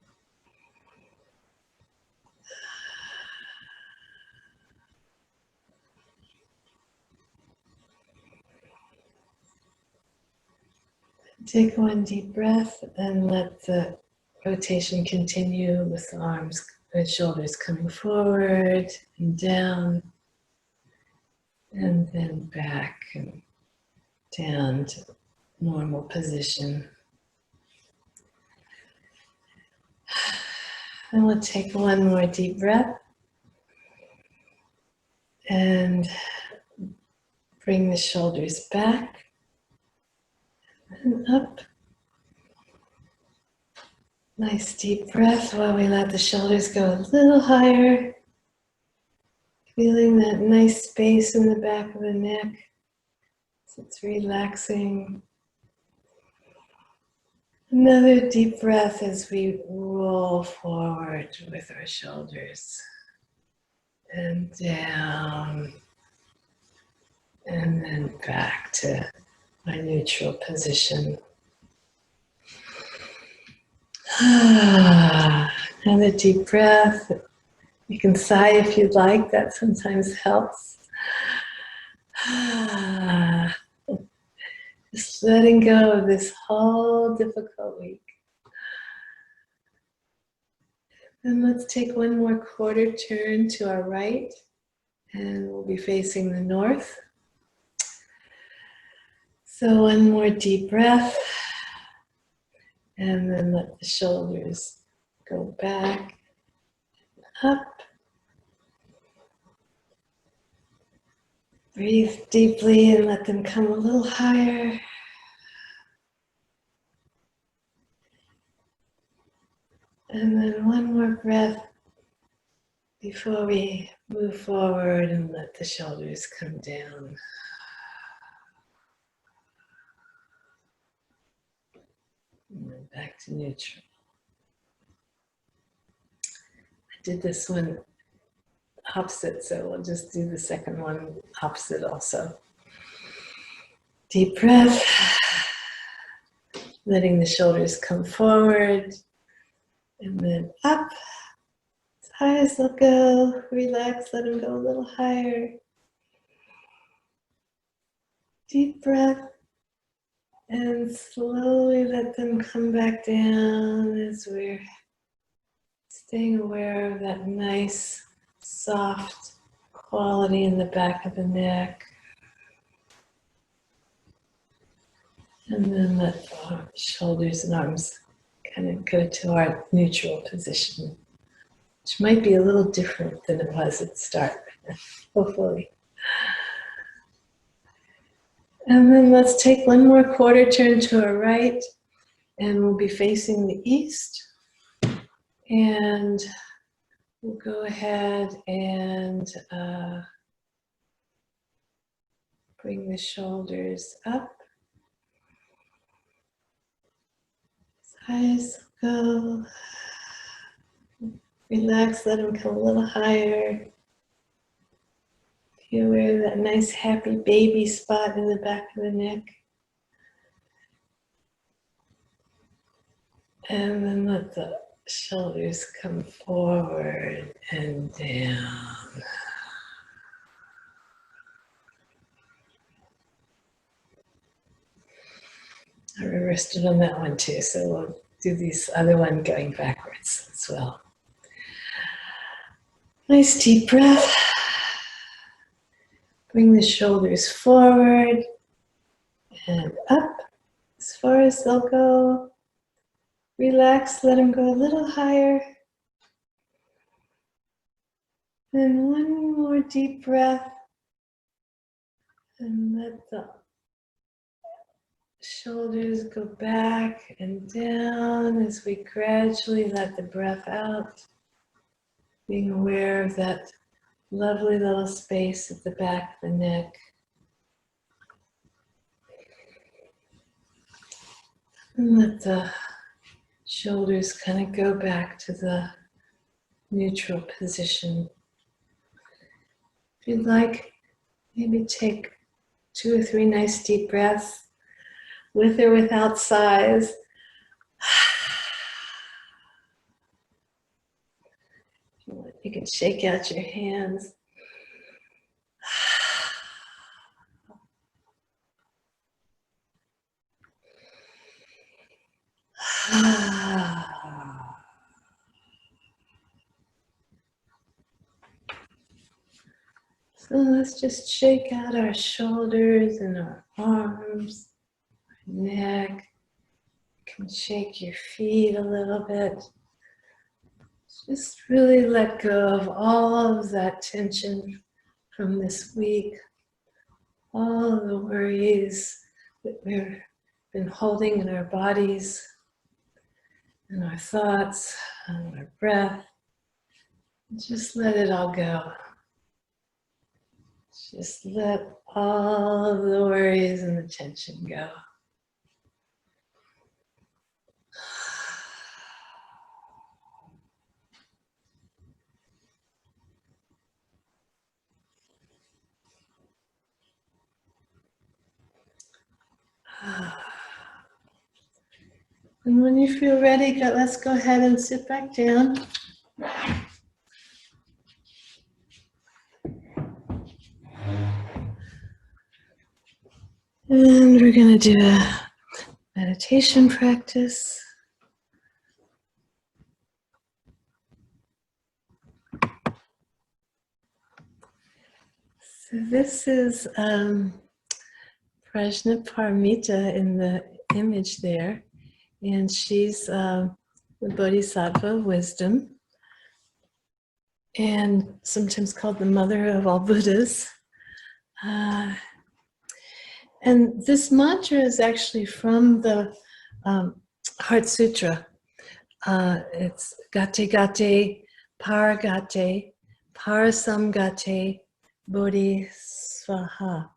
Take one deep breath and let the rotation continue with the arms and shoulders coming forward and down, and then back and down to normal position. And we'll take one more deep breath and bring the shoulders back and up. Nice deep breath while we let the shoulders go a little higher. Feeling that nice space in the back of the neck as it's relaxing. Another deep breath as we roll forward with our shoulders and down and then back to our neutral position. Another deep breath. You can sigh if you'd like, that sometimes helps. Just letting go of this whole difficult week. And let's take one more quarter turn to our right, and we'll be facing the north. So one more deep breath, and then let the shoulders go back, up. Breathe deeply and let them come a little higher. And then one more breath before we move forward and let the shoulders come down. And then back to neutral. I did this one opposite, so we'll just do the second one opposite also. Deep breath, letting the shoulders come forward, and then up, as high as they'll go. Relax, let them go a little higher. Deep breath, and slowly let them come back down as we're staying aware of that nice, soft quality in the back of the neck. And then let the shoulders and arms kind of go to our neutral position, which might be a little different than it was at the start, hopefully. And then let's take one more quarter turn to our right, and we'll be facing the east. And we'll go ahead and bring the shoulders up as high as they'll go. Relax, let them come a little higher. Feel where that nice happy baby spot in the back of the neck. And then let the shoulders come forward and down. reversed it on that one too. So we'll do this other one going backwards as well. Nice deep breath. Bring the shoulders forward and up as far as they'll go. Relax, let them go a little higher. And one more deep breath. And let the shoulders go back and down as we gradually let the breath out. Being aware of that lovely little space at the back of the neck. And let the shoulders kind of go back to the neutral position. If you'd like, maybe take 2 or 3 nice deep breaths with or without sighs. You can shake out your hands. So let's just shake out our shoulders and our arms, our neck. You can shake your feet a little bit. Just really let go of all of that tension from this week, all of the worries that we've been holding in our bodies, and our thoughts, and our breath. Just let it all go. Just let all of the worries and the tension go. And when you feel ready, let's go ahead and sit back down. And we're going to do a meditation practice. So this is Prajnaparamita in the image there. And she's the Bodhisattva of wisdom, and sometimes called the mother of all Buddhas. And this mantra is actually from the Heart Sutra. It's Gate Gate, Paragate, Parasamgate, Bodhisvaha.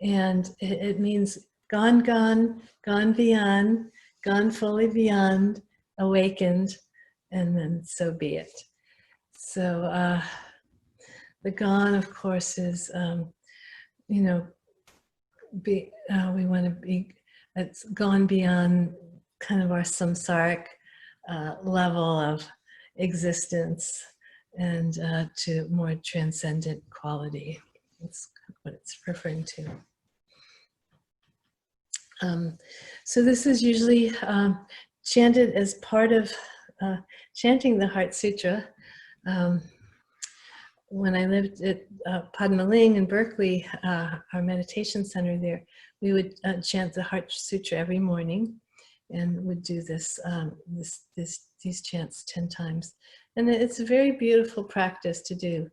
And it means gone, gone, gone beyond, gone fully beyond, awakened, and then so be it. So the gone, of course, is, we want to be, it's gone beyond kind of our samsaric level of existence and to more transcendent quality. That's what it's referring to. So this is usually chanted as part of chanting the Heart Sutra. When I lived at Padma Ling in Berkeley, our meditation center there, we would chant the Heart Sutra every morning, and would do this, these chants 10 times. And it's a very beautiful practice to do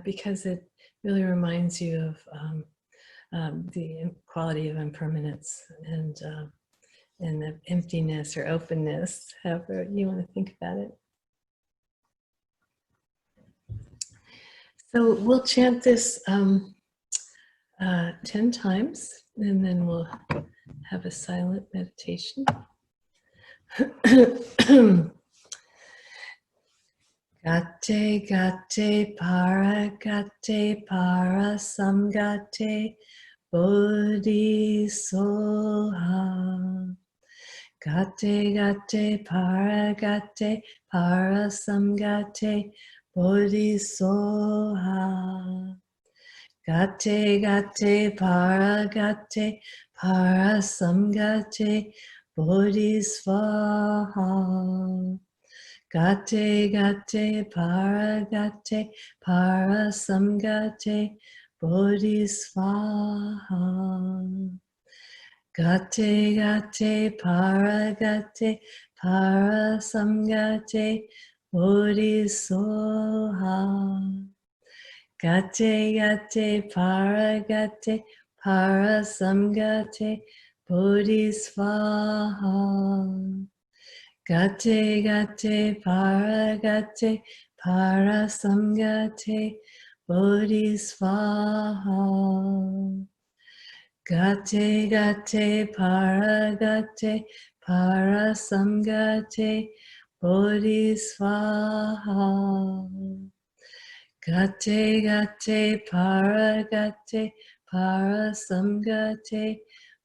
because it really reminds you of the quality of impermanence and of emptiness or openness, however you want to think about it. So we'll chant this 10 times, and then we'll have a silent meditation. Gate gate para samgate bodhisoha. Gate para samgate bodhisoha. Gate gate para gate para samgate bodhisvaha. Gate gate para samgate bodhisvaha. Gate gate para samgate bodhisoha. Gate gate para samgate bodhisvaha. Gate gate para samgate bodhisvaha. Gate gate para samgate bodhisvaha. Gate gate para samgate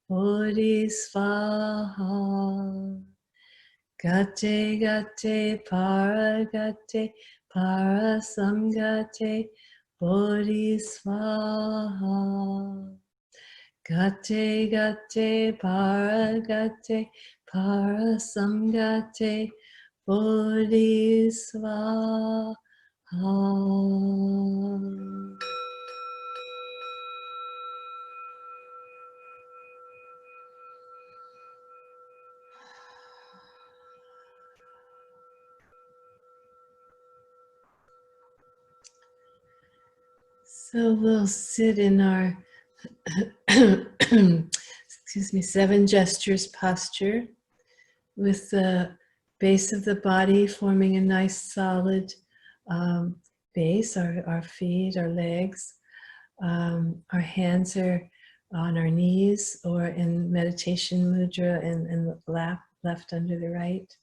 bodhisvaha. Gate gate para samgate bodhisvaha. Gate gate para samgate bodhisvaha. So we'll sit in our excuse me, 7 gestures posture with the base of the body forming a nice solid base, our feet, our legs. Our hands are on our knees or in meditation mudra in the left under the right.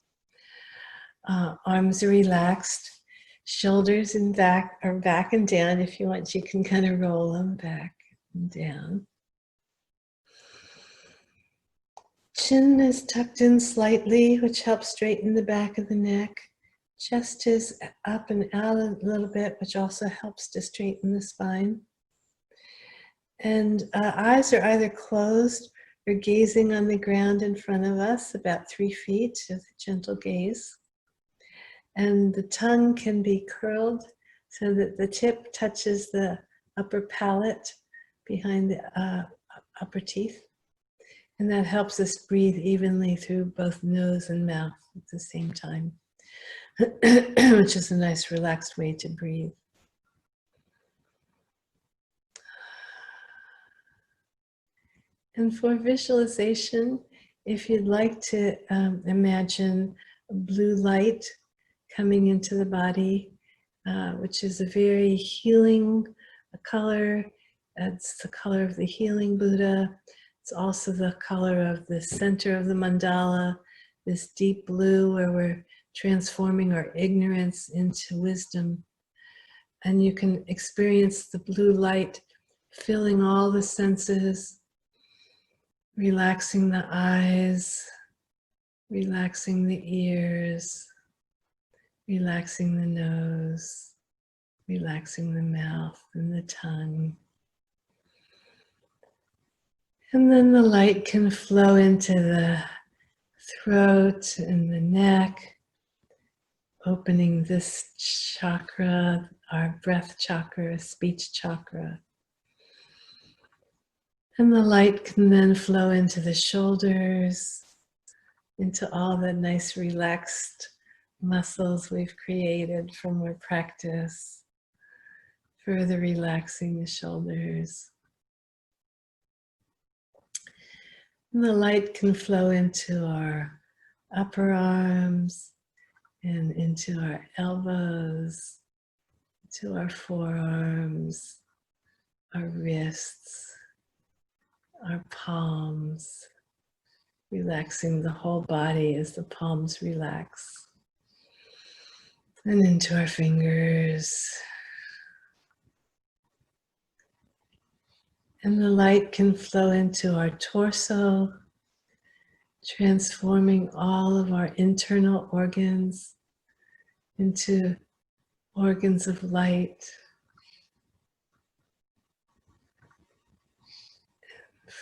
Arms are relaxed. Shoulders and back are back and down. If you want, you can kind of roll them back and down. Chin is tucked in slightly, which helps straighten the back of the neck. Chest is up and out a little bit, which also helps to straighten the spine. And eyes are either closed or gazing on the ground in front of us, about 3 feet, with a gentle gaze. And the tongue can be curled so that the tip touches the upper palate behind the upper teeth. And that helps us breathe evenly through both nose and mouth at the same time, which is a nice relaxed way to breathe. And for visualization, if you'd like to imagine blue light coming into the body, which is a very healing color. It's the color of the healing Buddha. It's also the color of the center of the mandala, this deep blue where we're transforming our ignorance into wisdom. And you can experience the blue light filling all the senses, relaxing the eyes, relaxing the ears, relaxing the nose, relaxing the mouth and the tongue. And then the light can flow into the throat and the neck, opening this chakra, our breath chakra, speech chakra. And the light can then flow into the shoulders, into all the nice relaxed muscles we've created from our practice, further relaxing the shoulders. And the light can flow into our upper arms and into our elbows, to our forearms, our wrists, our palms, relaxing the whole body as the palms relax. And into our fingers. And the light can flow into our torso, transforming all of our internal organs into organs of light.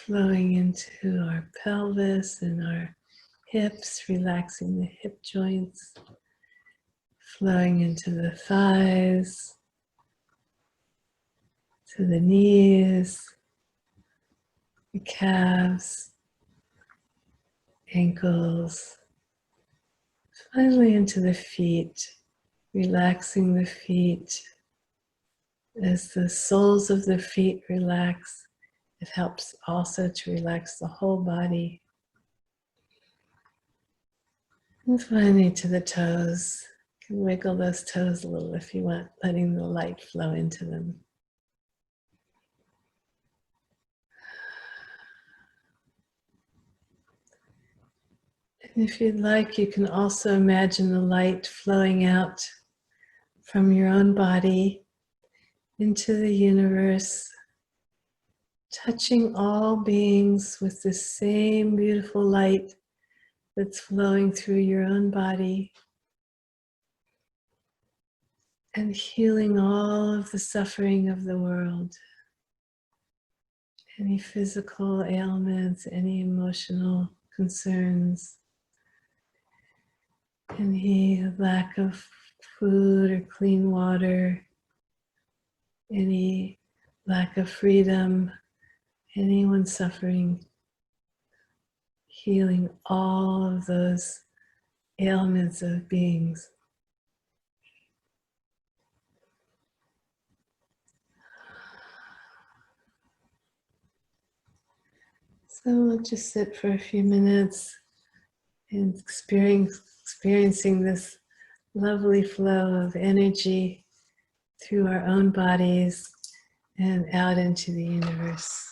flowing into our pelvis and our hips, relaxing the hip joints, flowing into the thighs, to the knees, the calves, ankles, finally into the feet, relaxing the feet. As the soles of the feet relax, it helps also to relax the whole body. And finally to the toes. You can wiggle those toes a little if you want, letting the light flow into them. And if you'd like, you can also imagine the light flowing out from your own body into the universe, touching all beings with the same beautiful light that's flowing through your own body and healing all of the suffering of the world. Any physical ailments, any emotional concerns, any lack of food or clean water, any lack of freedom, anyone suffering, healing all of those ailments of beings. So we'll just sit for a few minutes and experiencing this lovely flow of energy through our own bodies and out into the universe.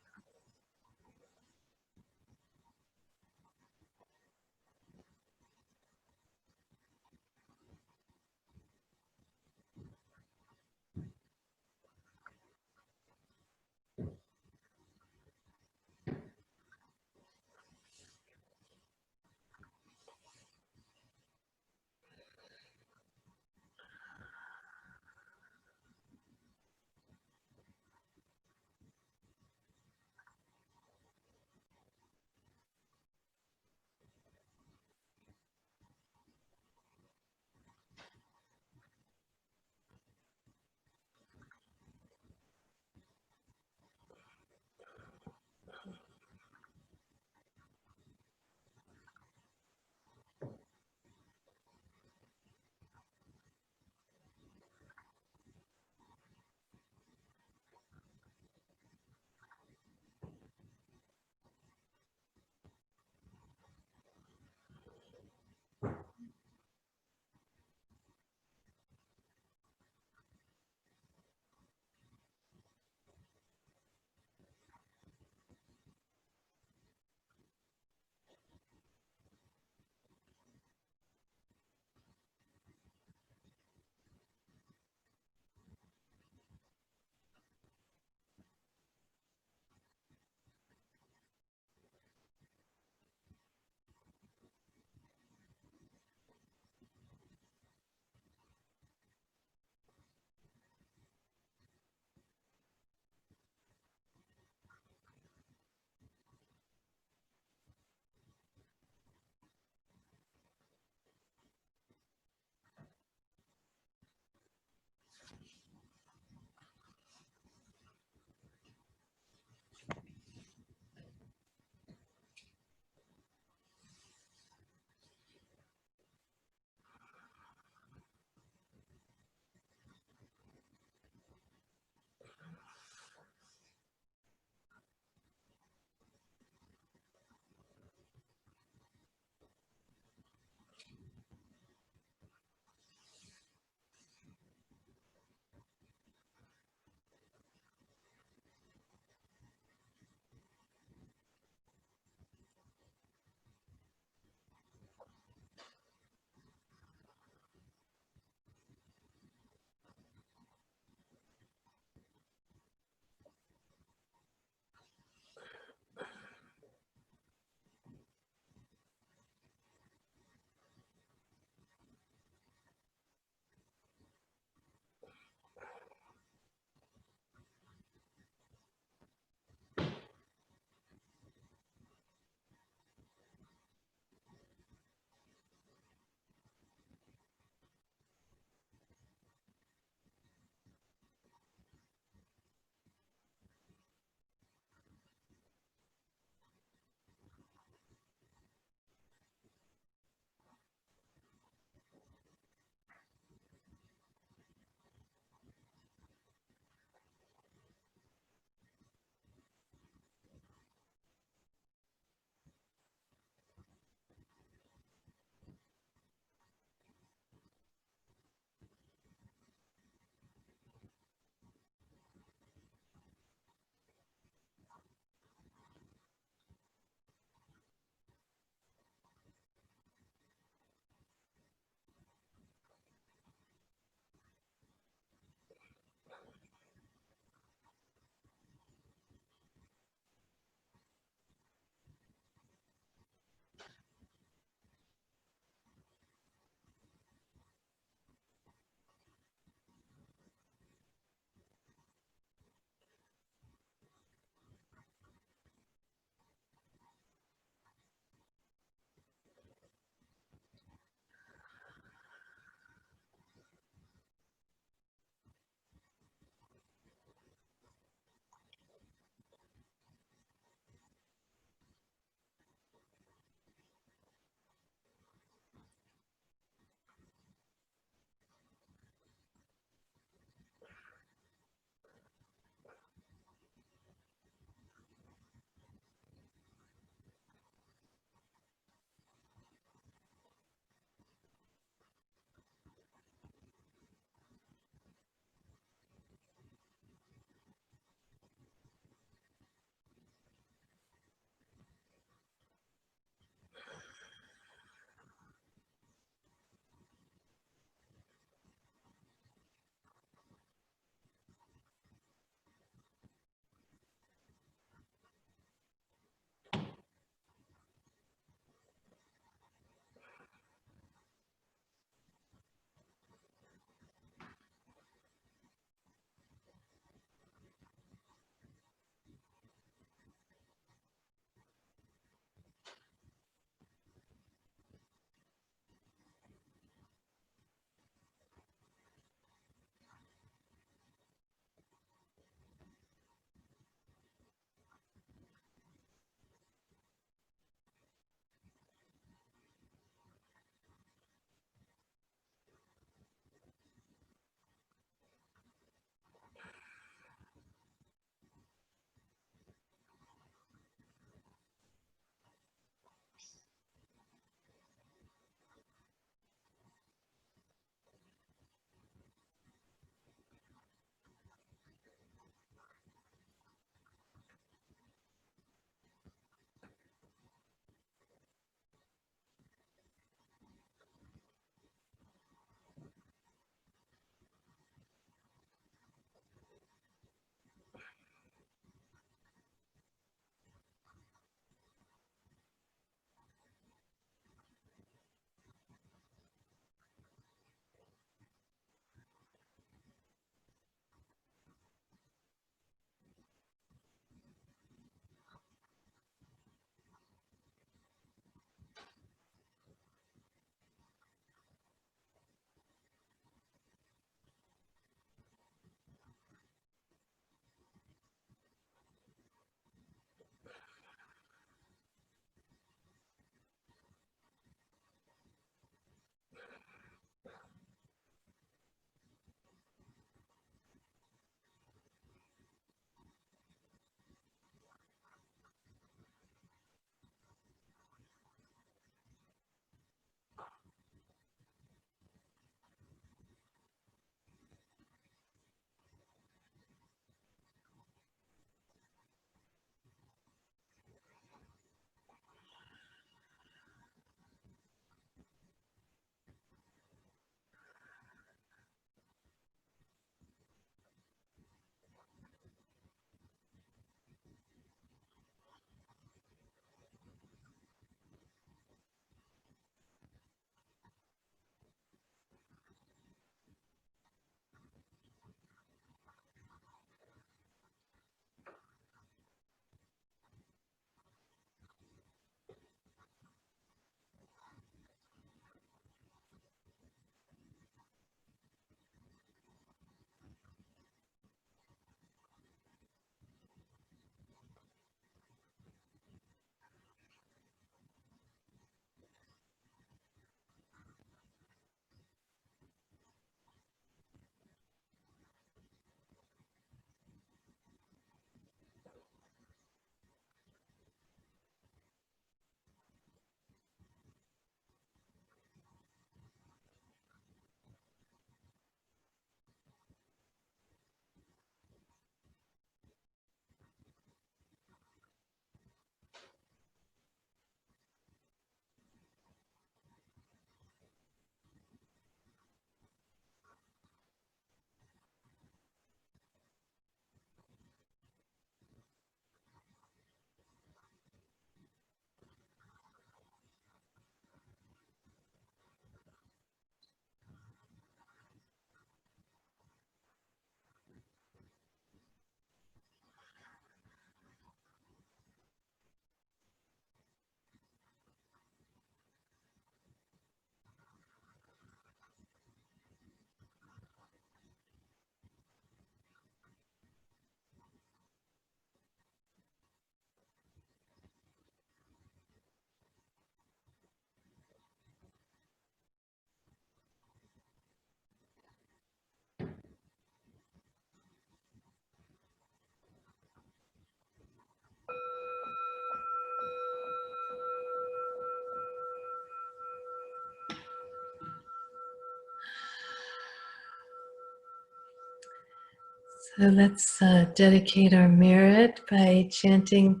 So let's dedicate our merit by chanting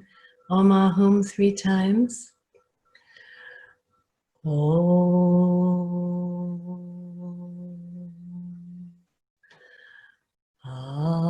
Om Ahum 3 times. Om. Om.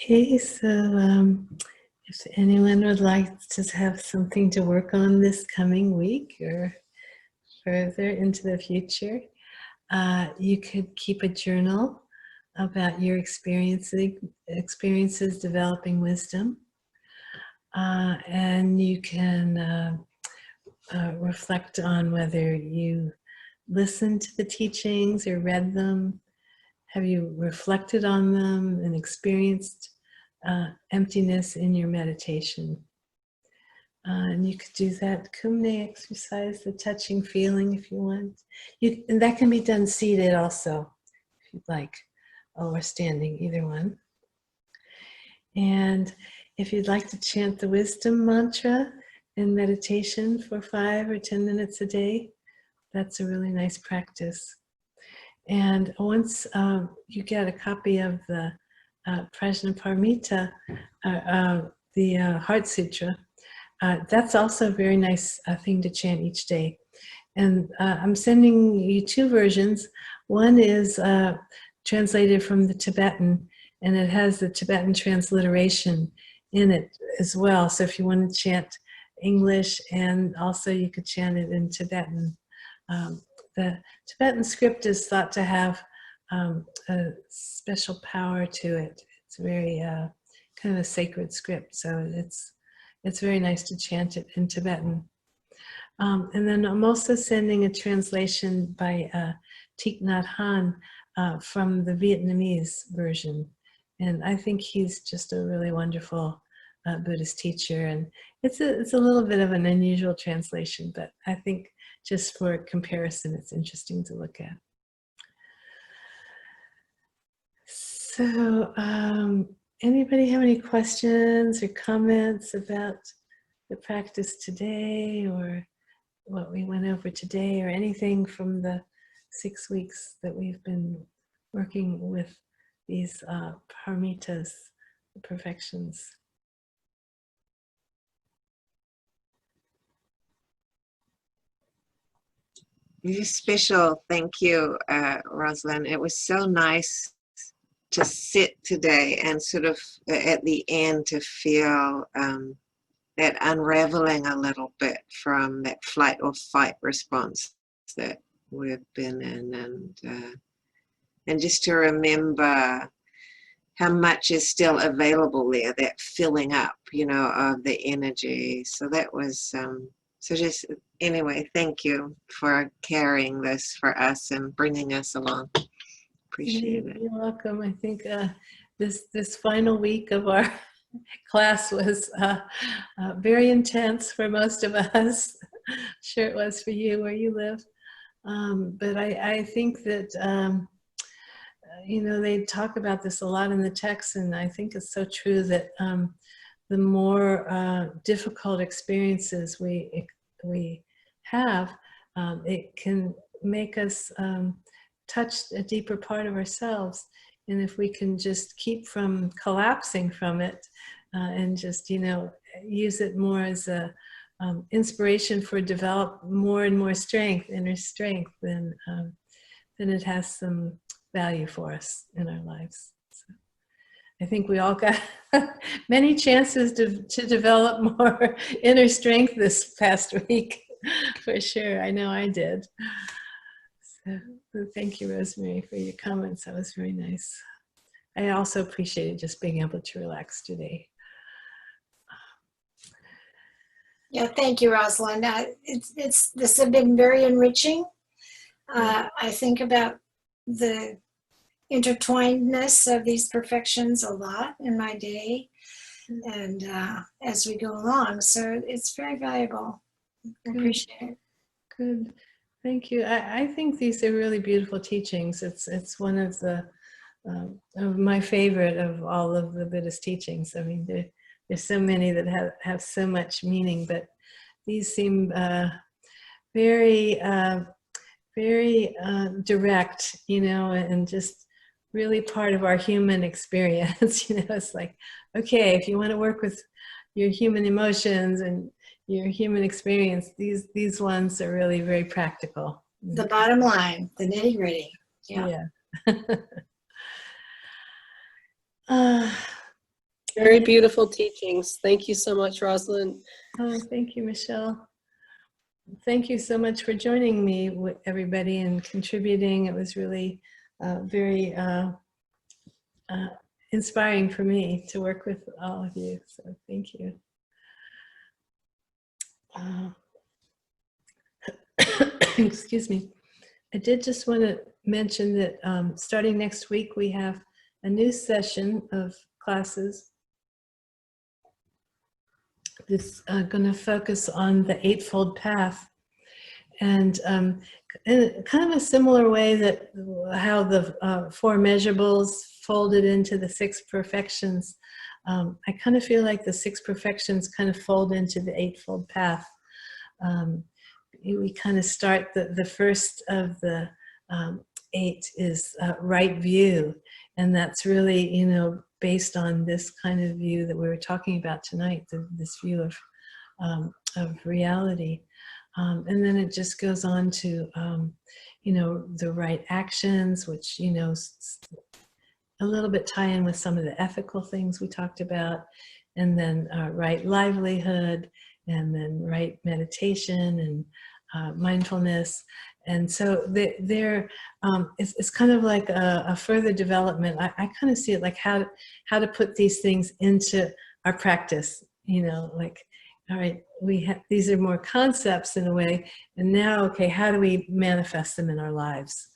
Okay, so if anyone would like to have something to work on this coming week or further into the future, you could keep a journal about your experiences developing wisdom. And you can reflect on whether you listened to the teachings or read them. Have you reflected on them and experienced emptiness in your meditation? And you could do that Kumne exercise, the touching feeling, if you want. And that can be done seated also, if you'd like, or standing, either one. And if you'd like to chant the wisdom mantra in meditation for 5 or 10 minutes a day, that's a really nice practice. And once you get a copy of the Prajnaparamita, the Heart Sutra, that's also a very nice thing to chant each day. And I'm sending you 2 versions. One is translated from the Tibetan, and it has the Tibetan transliteration in it as well. So if you want to chant English, and also you could chant it in Tibetan. The Tibetan script is thought to have a special power to it. It's very kind of a sacred script, so it's very nice to chant it in Tibetan. And then I'm also sending a translation by Thich Nhat Hanh from the Vietnamese version. And I think he's just a really wonderful Buddhist teacher. And it's a little bit of an unusual translation, but I think just for comparison, it's interesting to look at. So anybody have any questions or comments about the practice today, or what we went over today, or anything from the 6 weeks that we've been working with these paramitas, the perfections? Special thank you, Rosalind. It was so nice to sit today and sort of at the end to feel that unraveling a little bit from that flight or fight response that we've been in, and just to remember how much is still available there, that filling up, of the energy. So that was, so just, anyway, thank you for carrying this for us and bringing us along. Appreciate it. You're welcome. I think this final week of our class was very intense for most of us. Sure it was for you where you live. But I think that, they talk about this a lot in the text, and I think it's so true that the more difficult experiences we have, it can make us touch a deeper part of ourselves. And if we can just keep from collapsing from it and just, use it more as a inspiration for develop more and more strength, inner strength, then it has some value for us in our lives. So I think we all got many chances to develop more inner strength this past week, for sure. I know I did. So thank you, Rosemary, for your comments. That was very nice. I also appreciated just being able to relax today. Yeah, thank you, Rosalind. This has been very enriching. I think about the intertwinedness of these perfections a lot in my day and as we go along. So it's very valuable. I appreciate it. Good. Thank you. I think these are really beautiful teachings. It's one of the of my favorite of all of the Buddhist teachings. I mean, there's so many that have so much meaning, but these seem very very direct, you know, and just really part of our human experience. You know, it's like, okay, if you want to work with your human emotions and your human experience, these ones are really very practical. The bottom line, the nitty gritty. Yeah. Very beautiful teachings. Thank you so much, Rosalind. Oh, thank you, Michelle. Thank you so much for joining me, everybody, and contributing. It was really very inspiring for me to work with all of you. So thank you. Excuse me. I did just want to mention that starting next week, we have a new session of classes. It's going to focus on the Eightfold Path, and in kind of a similar way that how the four measurables folded into the six perfections. I kind of feel like the six perfections kind of fold into the Eightfold Path. We kind of start the first of the 8 is right view, and that's really, you know, based on this kind of view that we were talking about tonight, this view of reality. And then it just goes on to, you know, the right actions, which, you know, a little bit tie in with some of the ethical things we talked about, and then right livelihood, and then right meditation and mindfulness. And so it's kind of like a further development. I kind of see it like how to put these things into our practice, you know, like, all right, these are more concepts in a way, and now, okay, how do we manifest them in our lives?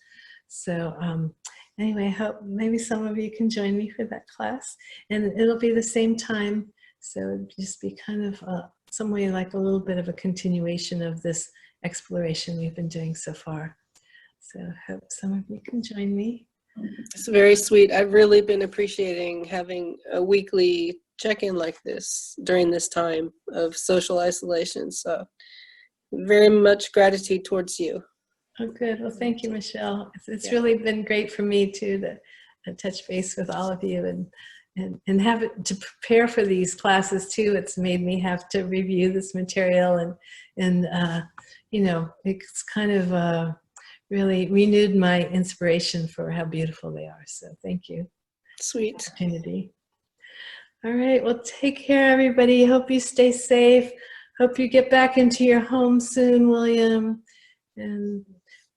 So anyway, I hope maybe some of you can join me for that class, and it'll be the same time, so it'll just be kind of some way like a little bit of a continuation of this exploration we've been doing so far. So I hope some of you can join me. It's very sweet. I've really been appreciating having a weekly check-in like this during this time of social isolation. So very much gratitude towards you. Oh, good. Well, thank you, Michelle. It's Yeah. really been great for me too to touch base with all of you and have it to prepare for these classes too. It's made me have to review this material and you know, it's kind of really renewed my inspiration for how beautiful they are. So thank you. Sweet. Opportunity. All right. Well, take care, everybody. Hope you stay safe. Hope you get back into your home soon, William and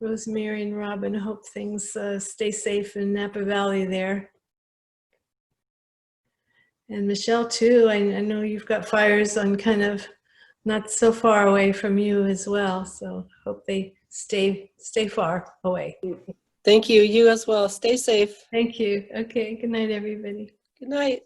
Rosemary and Robin. Hope things stay safe in Napa Valley there. And Michelle, too, I know you've got fires on kind of not so far away from you as well. So hope they stay far away. Thank you. You as well. Stay safe. Thank you. Okay. Good night, everybody. Good night.